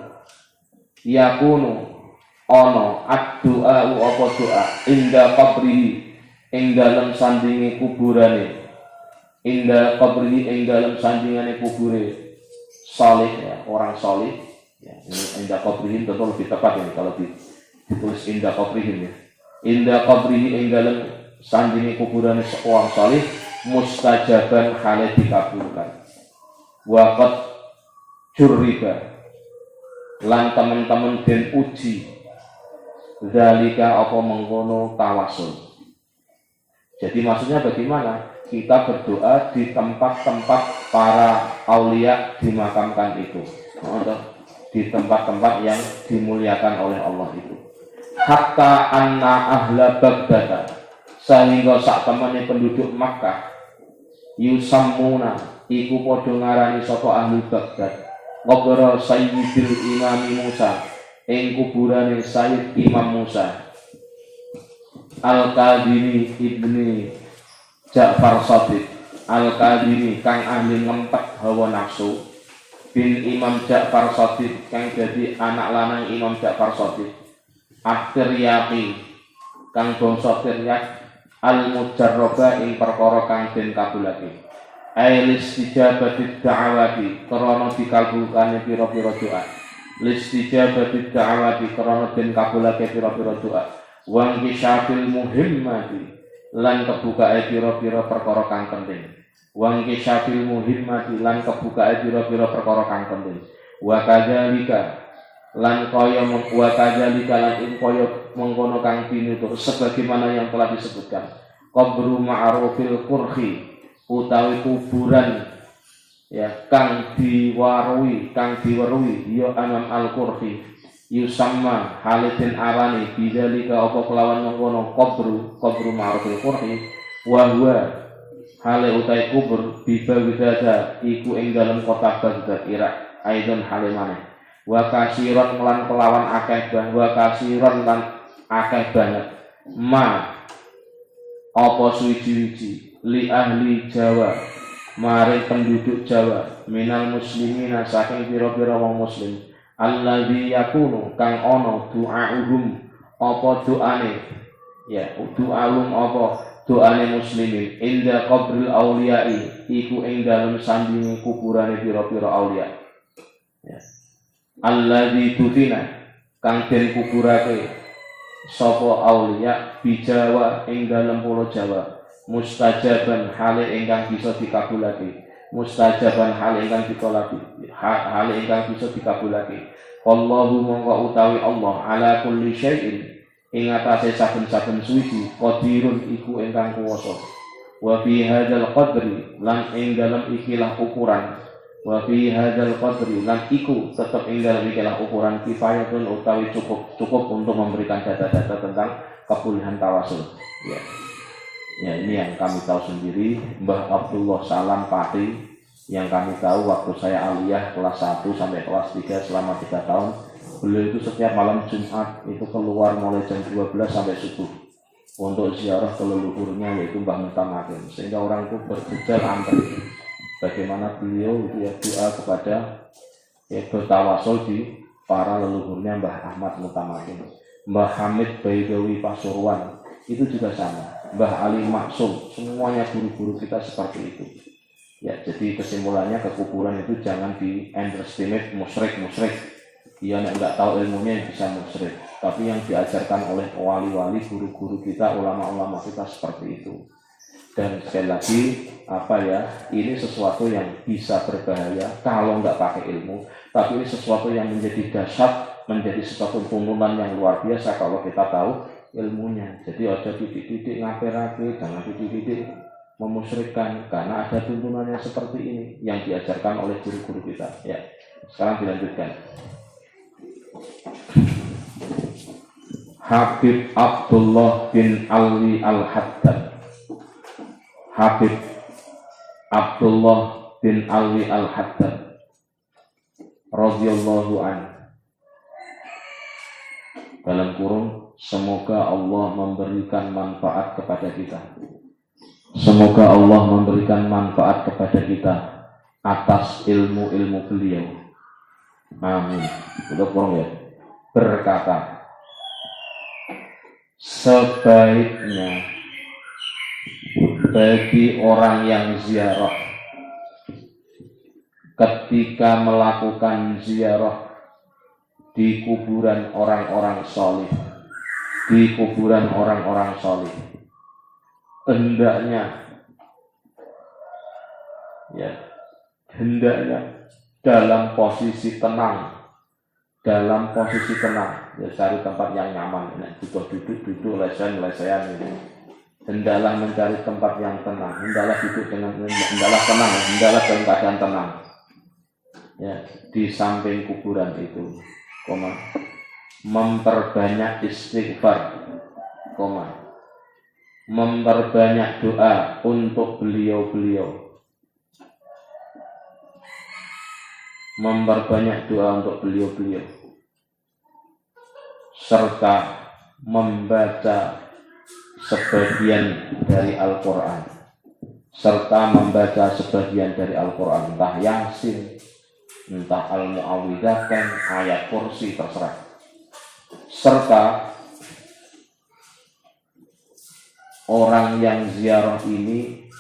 ana ad-du'a apa doa inda qabrihi ing dalem sandinge kuburane inda qabrihi ing dalem sandingane kubure salih ya orang salih ya ini inda qabrihi tentu lebih tepat ini kalau ditulis inda qabrihi ya inda qabrihi ing dalem sandinge kuburane orang salih mustajaban hale dikabulkan waqat jurriba lan teman-teman den uji zalika apa mengkono tawasul. Jadi maksudnya bagaimana? Kita berdoa di tempat-tempat para aulia dimakamkan itu. Di tempat-tempat yang dimuliakan oleh Allah itu. Hatta anna ahla Baghdad sehingga sak temene penduduk Makkah yusammuna iku padha ngarani sapa ahli Baghdad qabra sayyidil imami Musa ing kuburane Sayyid Imam Musa Al-Qadini ibni Ja'far Shadiq Al-Qadini kang ahli ngempet hawa nafsu bin Imam Ja'far Shadiq kang jadi anak lanang Imam Ja'far Shadiq At-Tiryaqi kang bangsa Tiryak Al-Mujarraba ing perkara kang den kabulake ailis istijabati da'awati krana dikabulane pira-pira doa listijabati da'awati karena den kabulake pira-pira doa wa ngisyafil muhimmati lan kebukae pira-pira perkara kang penting wa ngisyafil muhimmati lan kebukae pira-pira perkara kang penting wa kadzalika lan kaya lan kaya mengkono kang pinutur sebagaimana yang telah disebutkan qabru ma'rufil qurhi utawi kuburan ya kang diweruhi ya Imam Al-Qurfi yusamma halidin arani bidzalika apa kelawan mengkono qabru ma'rufil qurfi wa huwa hale utai kubur bi Baghdad iku ing dalem kota Baghdad Irak aidon hale maneh wa kasiron lan kelawan akeh banget ma apa suci-suci li ahli Jawa mari penduduk Jawa minal muslimina saking pira-pira wong muslim alladzi yakunu kang ana du'auhum apa doane ya do'alum apa doane muslimin inda qabril auliyai iku ing dalem sandinge kuburane pira-pira aulia ya alladzi tudina kang den kuburake sapa aulia bijawa ing dalem pulau Jawa mustajaban hale ingkang bisa dikabulake mustajaban hale ingkang ditolaki hale ingkang bisa dikabulake Allahu mongko utawi Allah ala kulli syai'in ing atase saben-saben suci qadirun iku ingkang kuwasa wa fi hadzal qadri lan ing dalem ikilah ukuran wa fi hadzal qadri lan iku tetep ing dalem ikilah ukuran kifayatun utawi cukup untuk memberikan data-data tentang kepulihan tawasul ya ini yang kami tahu sendiri. Mbah Abdullah Salam Pati yang kami tahu waktu saya aliyah kelas 1 sampai kelas 3 selama 3 tahun beliau itu setiap malam Jumat itu keluar mulai jam 12 sampai subuh untuk ziarah ke leluhurnya yaitu Mbah Mutamakin, sehingga orang itu berjejal antri bagaimana beliau itu ya doa kepada bertawasul di para leluhurnya Mbah Ahmad Mutamakin. Mbah Hamid Baidawi Pasuruan itu juga sama, Mbah Ali Maksum, semuanya guru-guru kita seperti itu ya. Jadi kesimpulannya kekuburan itu jangan di underestimate musyrik dia enggak tahu ilmunya bisa musyrik, tapi yang diajarkan oleh wali-wali guru-guru kita, ulama-ulama kita seperti itu. Dan sekali lagi ini sesuatu yang bisa berbahaya kalau enggak pakai ilmu, tapi ini sesuatu yang menjadi dahsyat, menjadi sesuatu tuntunan yang luar biasa kalau kita tahu ilmunya. Jadi ojo titik-titik ngaperake, jangan titik-titik memusyrikkan karena ada tuntunannya seperti ini yang diajarkan oleh guru-guru kita ya. Sekarang dilanjutkan. Habib Abdullah bin Alwi Al-Haddad. Habib Abdullah bin Alwi Al-Haddad radhiyallahu anhu dalam kurung semoga Allah memberikan manfaat kepada kita. Semoga Allah memberikan manfaat kepada kita atas ilmu-ilmu beliau. Amin. Udah kurang ya. Berkata, sebaiknya bagi orang yang ziarah ketika melakukan ziarah di kuburan orang-orang saleh, di kuburan orang-orang saleh, hendaknya dalam posisi tenang, ya cari tempat yang nyaman, duduk lesehan gitu. Hendaklah mencari tempat yang tenang, hendaklah dalam keadaan tenang. Ya, di samping kuburan itu, memperbanyak istighfar, memperbanyak doa untuk beliau-beliau. Memperbanyak doa untuk beliau-beliau serta membaca sebagian dari Al-Quran, entah Yasin, entah Al-Mu'awwidzatain, ayat kursi, terserah. Serta orang yang ziarah ini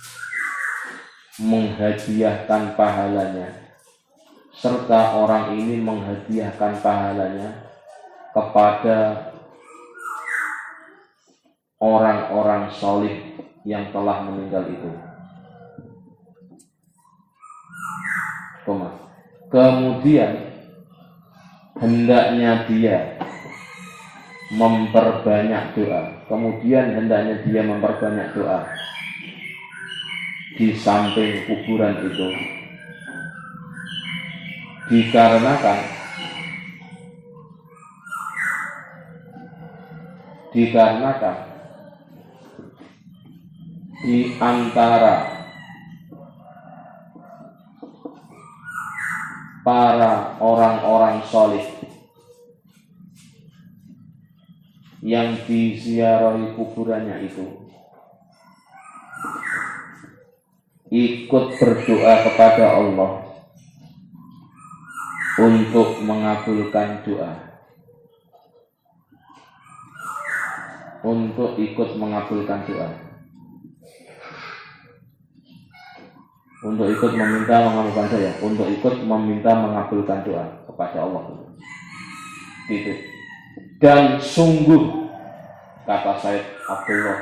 menghadiahkan pahalanya, serta orang ini menghadiahkan pahalanya kepada orang-orang salih yang telah meninggal itu. Kemudian hendaknya dia memperbanyak doa. Di samping kuburan itu, dikarenakan di antara para orang-orang saleh yang diziarahi kuburannya itu ikut berdoa kepada Allah untuk mengabulkan doa, untuk ikut meminta mengabulkan saya, untuk ikut meminta mengabulkan doa kepada Allah. Gitu. Dan sungguh, kata Said Abdullah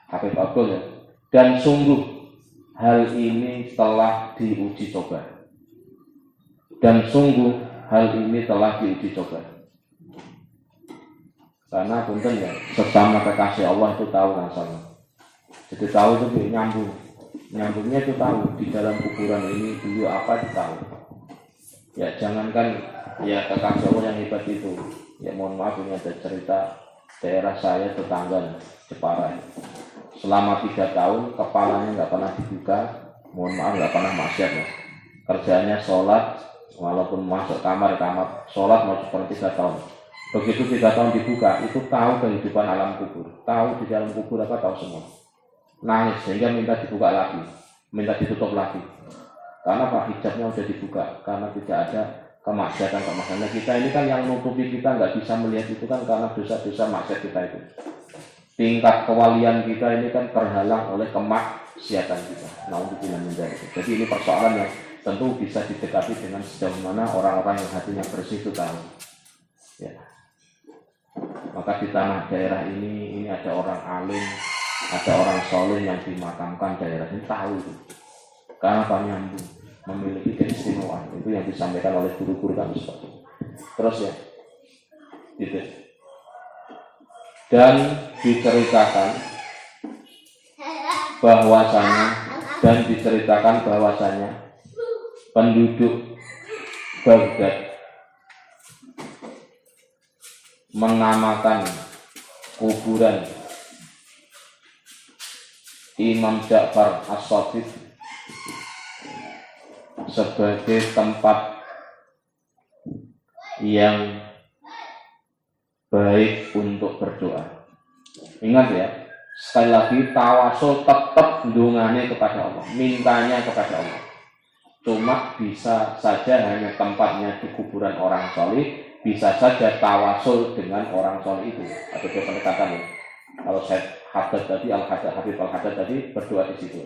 Habib Abdul ya, dan sungguh hal ini telah diuji coba. Dan sungguh hal ini telah diuji coba. Karena punten ya, sesama kekasih Allah itu tahu rasanya. Jadi tahu itu nyambung. Nyambungnya itu tahu di dalam kuburan ini dulu apa ditahu. Ya jangankan ya kekasih Allah yang hebat itu. Ya mohon maaf ini ada cerita daerah saya tetangga Jepara. Selama 3 tahun kepalanya nggak pernah dibuka. Mohon maaf nggak pernah maksiat ya. Kerjanya sholat, walaupun masuk kamar sholat mau seperti 3 tahun. Begitu 3 tahun dibuka, itu tahu kehidupan alam kubur, tahu di dalam kubur apa, tahu semua. Nangis sehingga minta dibuka lagi, minta ditutup lagi. Karena Pak hijabnya sudah dibuka, karena tidak ada kemaksiatan. Kita ini kan yang nutupi kita nggak bisa melihat itu kan karena dosa-dosa maksiat kita itu. Tingkat kewalian kita ini kan terhalang oleh kemaksiatan kita. Naudzubillah min dzalik. Jadi ini persoalan yang tentu bisa didekati dengan sejauh mana orang-orang yang hatinya bersih itu tahu. Ya. Maka di tanah daerah ini ada orang alim, ada orang soleh yang dimakamkan daerah ini tahu itu. Karena Pak nyambung, memiliki keistimewaan itu yang disampaikan oleh guru-guru kami seperti itu. Terus ya, gitu. Dan diceritakan bahwasanya penduduk Baghdad menamakan kuburan Imam Ja'far As-Shadiq sebagai tempat yang baik untuk berdoa. Ingat ya, sekali lagi tawasul tetap ndungane kepada Allah, mintanya kepada Allah. Cuma bisa saja hanya tempatnya di kuburan orang soleh, bisa saja tawasul dengan orang soleh itu. Ada pendekatan ya. Kalau saya Haddad tadi, Habib Al-Haddad tadi berdoa di situ.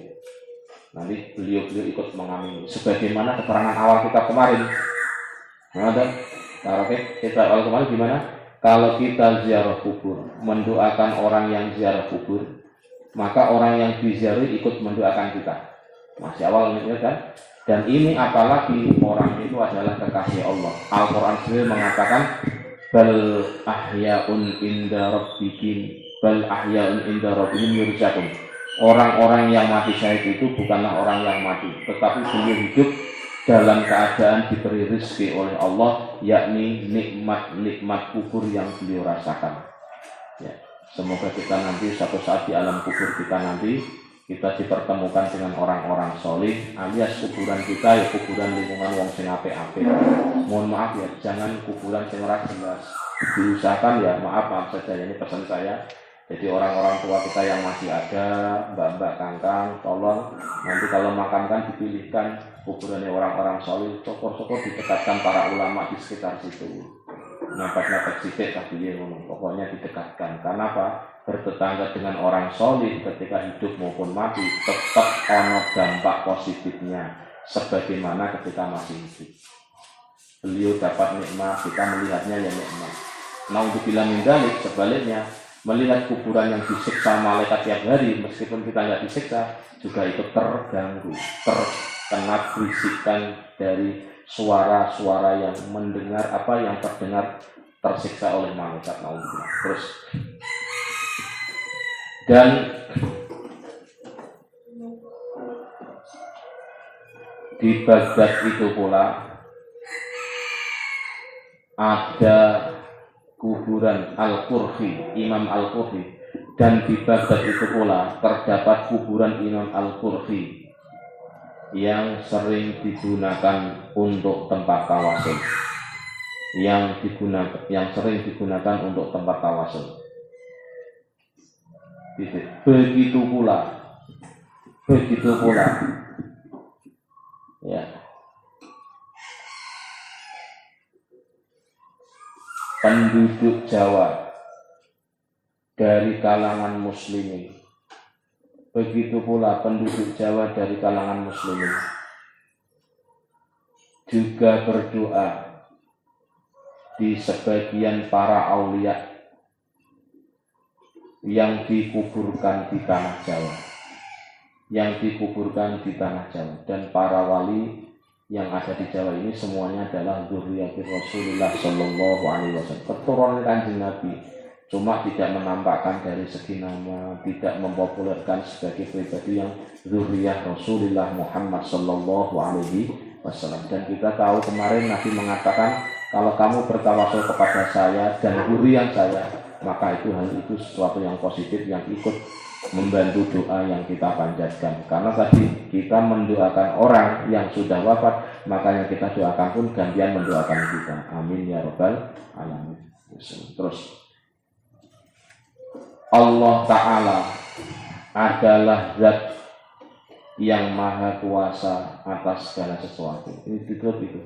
Nanti beliau ikut mengamini. Sebagaimana keterangan awal kita kemarin. Kita awal kemarin gimana? Kalau kita ziarah kubur, mendoakan orang yang ziarah kubur, maka orang yang diziarahi ikut mendoakan kita. Masih awal ini kan? Dan ini apalagi orang itu adalah kekasih Allah. Al-Quran sendiri mengatakan bal ahya'un inda rabbihim yurzaqun. Orang-orang yang mati syahid itu bukanlah orang yang mati, tetapi beliau hidup dalam keadaan diberi rezeki oleh Allah, yakni nikmat-nikmat kubur yang beliau rasakan. Ya, semoga kita nanti suatu saat di alam kubur kita nanti kita dipertemukan dengan orang-orang solih, alias kuburan kita ya kuburan lingkungan wong sing apik-apik. Mohon maaf ya, jangan kuburan sing ora jelas. Diusahakan ya, maaf saja ini pesan saya. Jadi orang-orang tua kita yang masih ada, mbak-mbak, kangkang, tolong nanti kalau makamkan dipilihkan kuburannya orang-orang solih, syukur-syukur didekatkan para ulama di sekitar situ. Napak-napak sidik tadi ya ngomong, pokoknya didekatkan. Karena apa? Bertetangga dengan orang solih ketika hidup maupun mati tetap ono dampak positifnya sebagaimana ketika masih hidup. Beliau dapat nikmat, kita melihatnya ya nikmat. Naudzubillah min dzalik, sebaliknya melihat kuburan yang disiksa malaikat tiap hari, meskipun kita nggak disiksa juga ikut terganggu, terkena bisikan dari suara-suara yang mendengar yang terdengar tersiksa oleh malaikat. Naudzubillah. Terus dan di Baghdad itu pula ada kuburan Al-Qurfi, Imam Al-Qurfi, dan di Baghdad itu pula terdapat kuburan Imam Al-Qurfi yang sering digunakan untuk tempat tawasul, yang sering digunakan untuk tempat tawasul. Begitu pula ya, penduduk Jawa dari kalangan muslimin, begitu pula penduduk Jawa dari kalangan muslimin juga berdoa di sebagian para aulia yang dikuburkan di tanah Jawa, dan para wali yang ada di Jawa ini semuanya adalah dzurriyyatir Rasulullah sallallahu alaihi wasallam, keturunan Kanjeng Nabi, cuma tidak menampakkan dari segi nama, tidak mempopulerkan sebagai pribadi yang dzurriyyah Rasulullah Muhammad sallallahu alaihi wasallam. Dan kita tahu kemarin Nabi mengatakan, kalau kamu bertawasul kepada saya dan dzurriyyah saya, maka itu hal itu sesuatu yang positif yang ikut membantu doa yang kita panjatkan. Karena tadi kita mendoakan orang yang sudah wafat, makanya kita doakan pun gantian mendoakan kita. Amin ya rabbal alamin. Terus Allah Ta'ala adalah zat yang maha kuasa atas segala sesuatu. Ini ditutup itu.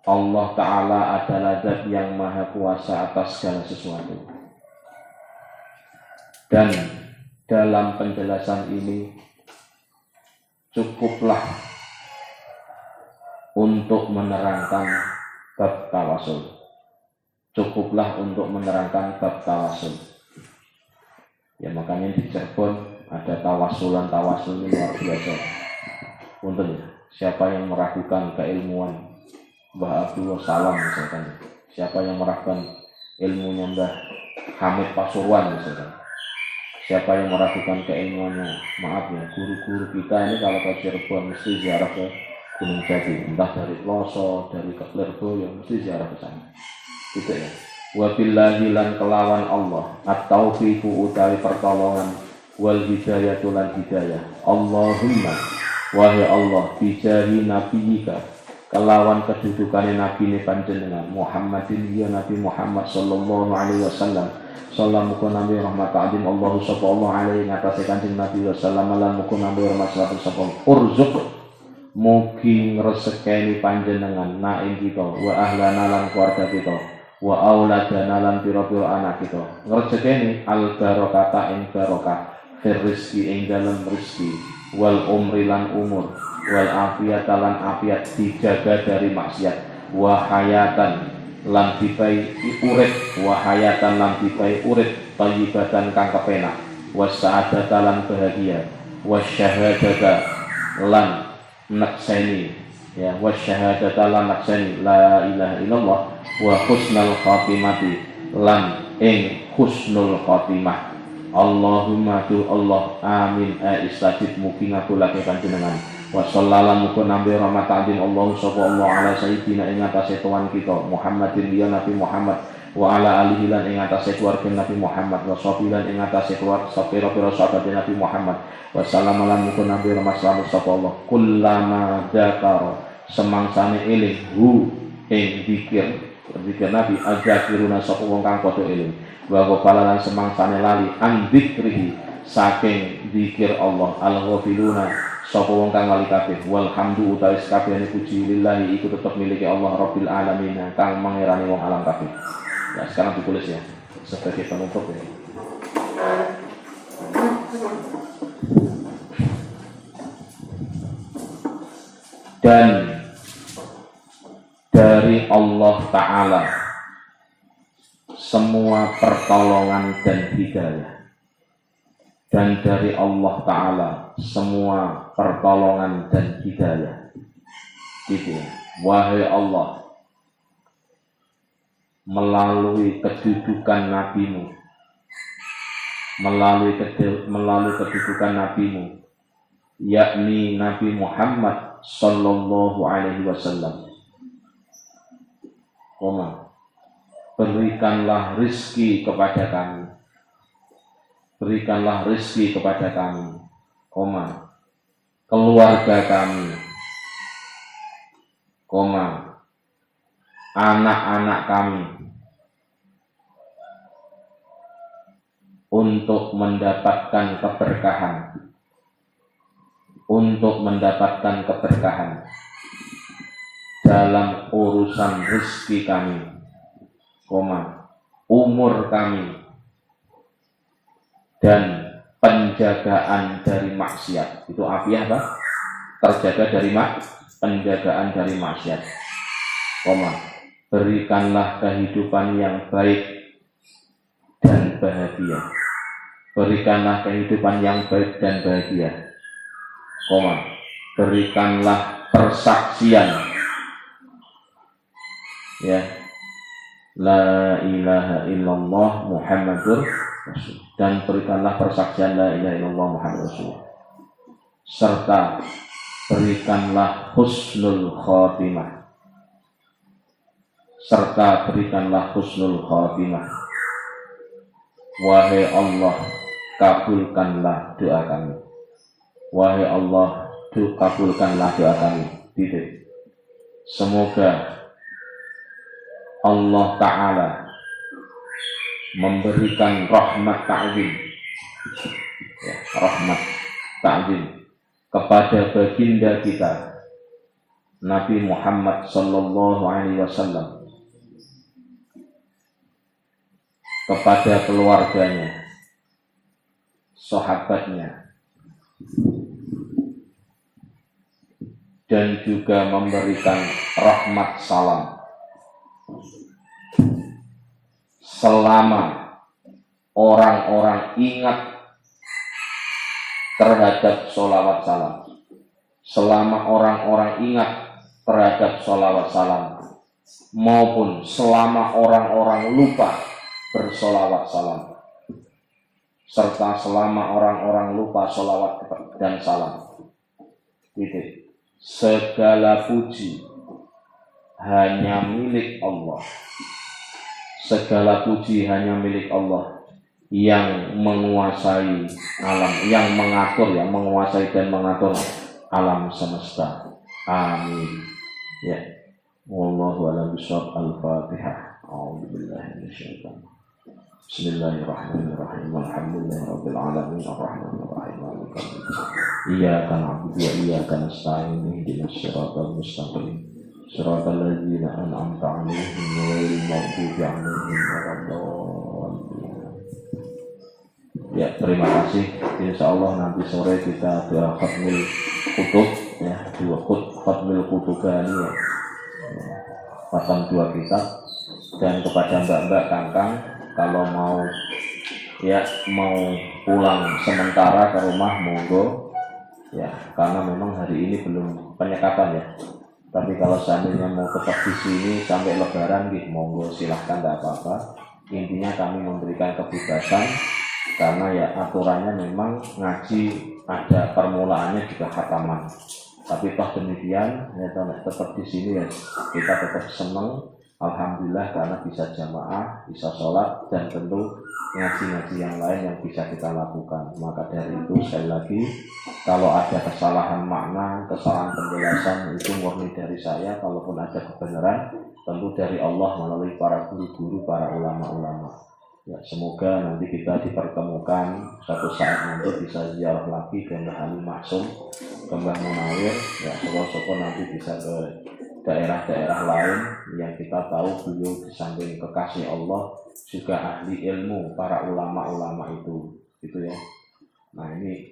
Allah Ta'ala adalah zat yang maha kuasa atas segala sesuatu. Dan dalam penjelasan ini cukuplah untuk menerangkan bab tawasul. Ya makanya di Cirebon ada tawasul ini luar biasa. Punten ya, siapa yang meragukan keilmuan Mbah Abdullah Salam misalkan, siapa yang meragukan ilmunya Mbah Hamid Pasuruan misalkan, siapa yang meragukan keilmuannya, maaf ya, guru-guru kita ini kalau ke Cirebon mesti ziarah ke Gunung Jati, entah dari Ploso, dari Lirboyo, mesti ziarah ke sana. Gitu ya. Wabillahi lan kelawan Allah, at-taufiqu utawi pertolongan, wal hidayatu lan hidayah. Allahumma, wahai Allah, bijahi nabiyika, kelawan kedudukannya Nabi ini panjenengan Muhammadin, ya Nabi Muhammad sallallahu alaihi wasallam. Salam muka nabi rahmat adim Allahu sallallahu alaihi ngatasi kanjeng Nabi wasallam lan muka nabi rahmat sallallahu urzuk mugi ngresekeni panjenengan na ing kita wa ahlana lan keluarga kita wa auladana lan pira-pira anak kita, ngresekeni al barokata ing barokah fir rizki ing dalem rizki wal umri lan umur wal afiyat lan afiat dijaga dari maksiat wa hayatan lan dipai urip wahayatan lan dipai urip thayyibatan kang kepenak wasaadata lan bahagia wasyahadata lan nakseni ya wasyahadata lan nakseni la ilaha illallah wa husnul khatimati lan ing husnul khatimah. Allahumma tu Allah amin istajib mugi ngabulake panjenengan wa sallallahu muga nabi rahmat adin Allah sallallahu ala sayyidina ing atase tuan kita Muhammadin ya Nabi Muhammad wa ala alihi lan ing atase keluarga Nabi Muhammad wa sahbilan ing atase keluarga sapira-pira sahabat Nabi Muhammad wa sallallahu muga nabi rahmat sallallahu kullama dzakara semangsane eling hu ing zikir Nabi azakiruna sapa wong kang padha eling wa qalalan semangsane lali an dzikrihi saking zikir Allah al-ghafiluna sapa wong kang lali kabeh walhamdu utawi kabehane puji lillahi iku tetep miliki Allah Rabbil alamin kang mangirani wong alam kabeh. Ya sekarang ditulis ya sebagai penutup ya. Dan dari Allah Ta'ala semua pertolongan dan hidayah. Dan dari Allah Ta'ala semua pertolongan dan hidayah. Gitu. Wahai Allah, melalui kedudukan nabimu, melalui kedudukan nabimu, yakni Nabi Muhammad sallallahu alaihi wasallam, berikanlah rizki kepada kami, berikanlah rizki kepada kami, keluarga kami, anak-anak kami, untuk mendapatkan keberkahan, dalam urusan rizki kami, umur kami, dan penjagaan dari maksiat. Itu afiah, Pak. Terjaga dari penjagaan dari maksiat, berikanlah kehidupan yang baik dan bahagia, berikanlah kehidupan yang baik dan bahagia, berikanlah persaksian, ya, la ilaha illallah Muhammadur Rasul, dan berikanlah persaksian la ilaha illallah Muhammadur Rasul, serta berikanlah husnul khotimah, serta berikanlah husnul khotimah. Wahai Allah, kabulkanlah doa kami. Wahai Allah, kabulkanlah doa kami. Titik. Semoga Allah Ta'ala memberikan rahmat ta'zim, ya, rahmat ta'zim kepada baginda kita Nabi Muhammad sallallahu alaihi wasallam, kepada keluarganya, sahabatnya, dan juga memberikan rahmat salam selama orang-orang ingat terhadap sholawat salam, selama orang-orang ingat terhadap sholawat salam, maupun selama orang-orang lupa bersolawat salam, serta selama orang-orang lupa sholawat dan salam. Titik. Segala puji hanya milik Allah. Segala puji hanya milik Allah yang menguasai alam, yang mengatur, yang menguasai dan mengatur alam semesta. Amin. Ya. Wallahu a'lam bishawab. Al-Fatihah. A'udzubillahi minasyaitonir. Bismillahirrahmanirrahim. Alhamdulillahirabbil alamin arrahmanir rahim maliki yaumiddin. Iyyaka na'budu wa iyyaka nasta'in ihdinas siratal mustaqim. Siratal ladzina an'amta 'alaihim ghairil maghdubi alaihim waladdallin. Ya, terima kasih. Insyaallah nanti sore kita doa khatmil kutub, ya, dua khatmil kutubani, ya. Khatam 2 kitab. Dan kepada mbak-mbak kangkang, kalau mau pulang sementara ke rumah, monggo, ya, karena memang hari ini belum penyekatan, ya. Tapi kalau seandainya mau tetap di sini sampai lebaran, monggo silahkan, tidak apa-apa. Intinya kami memberikan kebebasan karena ya aturannya memang ngaji ada permulaannya juga khataman. Tapi toh demikian, ya, tetap di sini, ya, kita tetap senang. Alhamdulillah karena bisa jamaah, bisa sholat, dan tentu ngaji-ngaji yang lain yang bisa kita lakukan. Maka dari itu sekali lagi, kalau ada kesalahan makna, kesalahan penjelasan, itu murni dari saya. Kalaupun ada kebenaran, tentu dari Allah melalui para guru-guru, para ulama-ulama. Ya, semoga nanti kita dipertemukan suatu saat nanti bisa ziarah lagi ke Mbah Ali Maksum, ke Mbah Munawir, ya, syukur-syukur nanti bisa ke daerah-daerah lain yang kita tahu beliau di samping kekasih Allah juga ahli ilmu, para ulama-ulama itu, gitu ya. Nah ini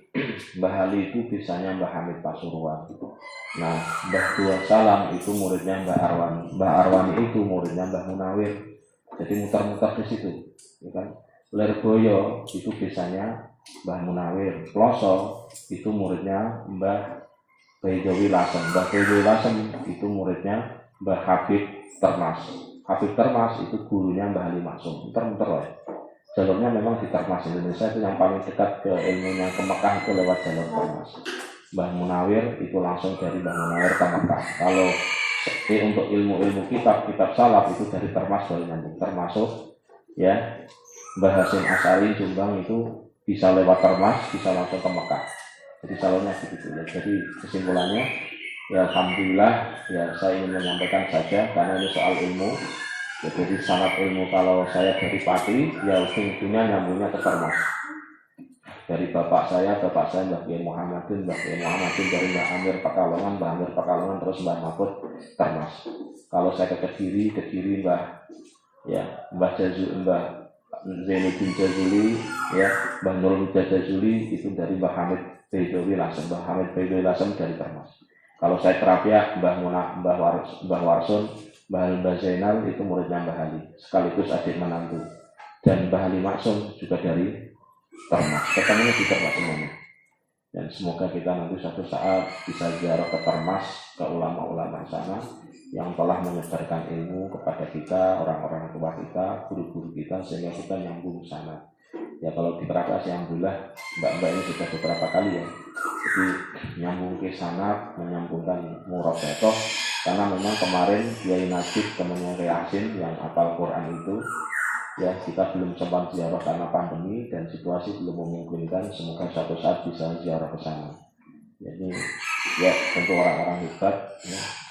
Mbah Ali itu bisanya Mbah Hamid Pasuruan. Nah Mbah Dua Salam itu muridnya Mbah Arwan. Mbah Arwan itu muridnya Mbah Munawir. Jadi muter-muter di situ, ya kan. Lerboyo itu bisanya Mbah Munawir. Ploso itu muridnya Mbah Baidowi Lasem. Mbah Baidowi Lasem itu muridnya Mbah Habib Termas. Habib Termas itu gurunya Mbah Ali Maksum. Muter-muter lah. Jalurnya memang di Termas. Indonesia itu yang paling dekat ke ilmunya ke Mekah itu lewat jalur Termas. Mbah Munawir itu langsung dari Mbah Munawir ke Mekah. Kalau untuk ilmu-ilmu kitab salaf itu dari Termas baru nyambung. Termasuk ya Mbah Hasyim Asy'ari Jombang itu bisa lewat Termas, bisa langsung ke Mekah. Jadi calonnya begitu, ya. Jadi kesimpulannya, ya alhamdulillah, ya saya ingin menyampaikan saja karena ini soal ilmu. Ya, jadi sangat ilmu. Kalau saya dari Pati, ya ujung-ujungnya nyambungnya ke Termas. Dari bapak saya Mbah Kiai Muhammadin dari Mbah Amir Pekalongan, terus Mbah Mahfud Termas. Kalau saya ke Kediri Mbah Zainuddin Jazuli, ya Mbah Nurul Jazuli itu dari Mbah Hamid Baidowi Lasem. Mbah Hamid Baidowi Lasem dari Termas. Kalau saya terapia Mbah Warsun, Mbah Zainal itu muridnya Mbah Ali, sekaligus adik menantu. Dan Mbah Ali Maksum juga dari Termas, ketemunya di Termas semuanya. Dan semoga kita nanti suatu saat bisa ziarah ke Termas, ke ulama-ulama sana yang telah menyebarkan ilmu kepada kita, orang-orang tua kita, guru-guru kita, sehingga kita nyambung sana. Ya kalau di Terakas, alhamdulillah mbak-mbak ini sudah beberapa kali ya, jadi nyambung ke sana, menyambungkan murabatoh. Karena memang kemarin Kiai Najib temannya Yasin yang hafal Quran itu, ya kita belum sempat ziarah karena pandemi dan situasi belum memungkinkan. Semoga suatu saat bisa ziarah ke sana. Jadi ya tentu orang-orang hebat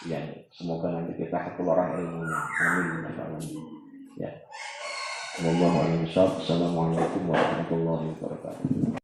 ya, semoga nanti kita ketularan ilmunya. Amin. Ya. Assalamualaikum warahmatullahi wabarakatuh.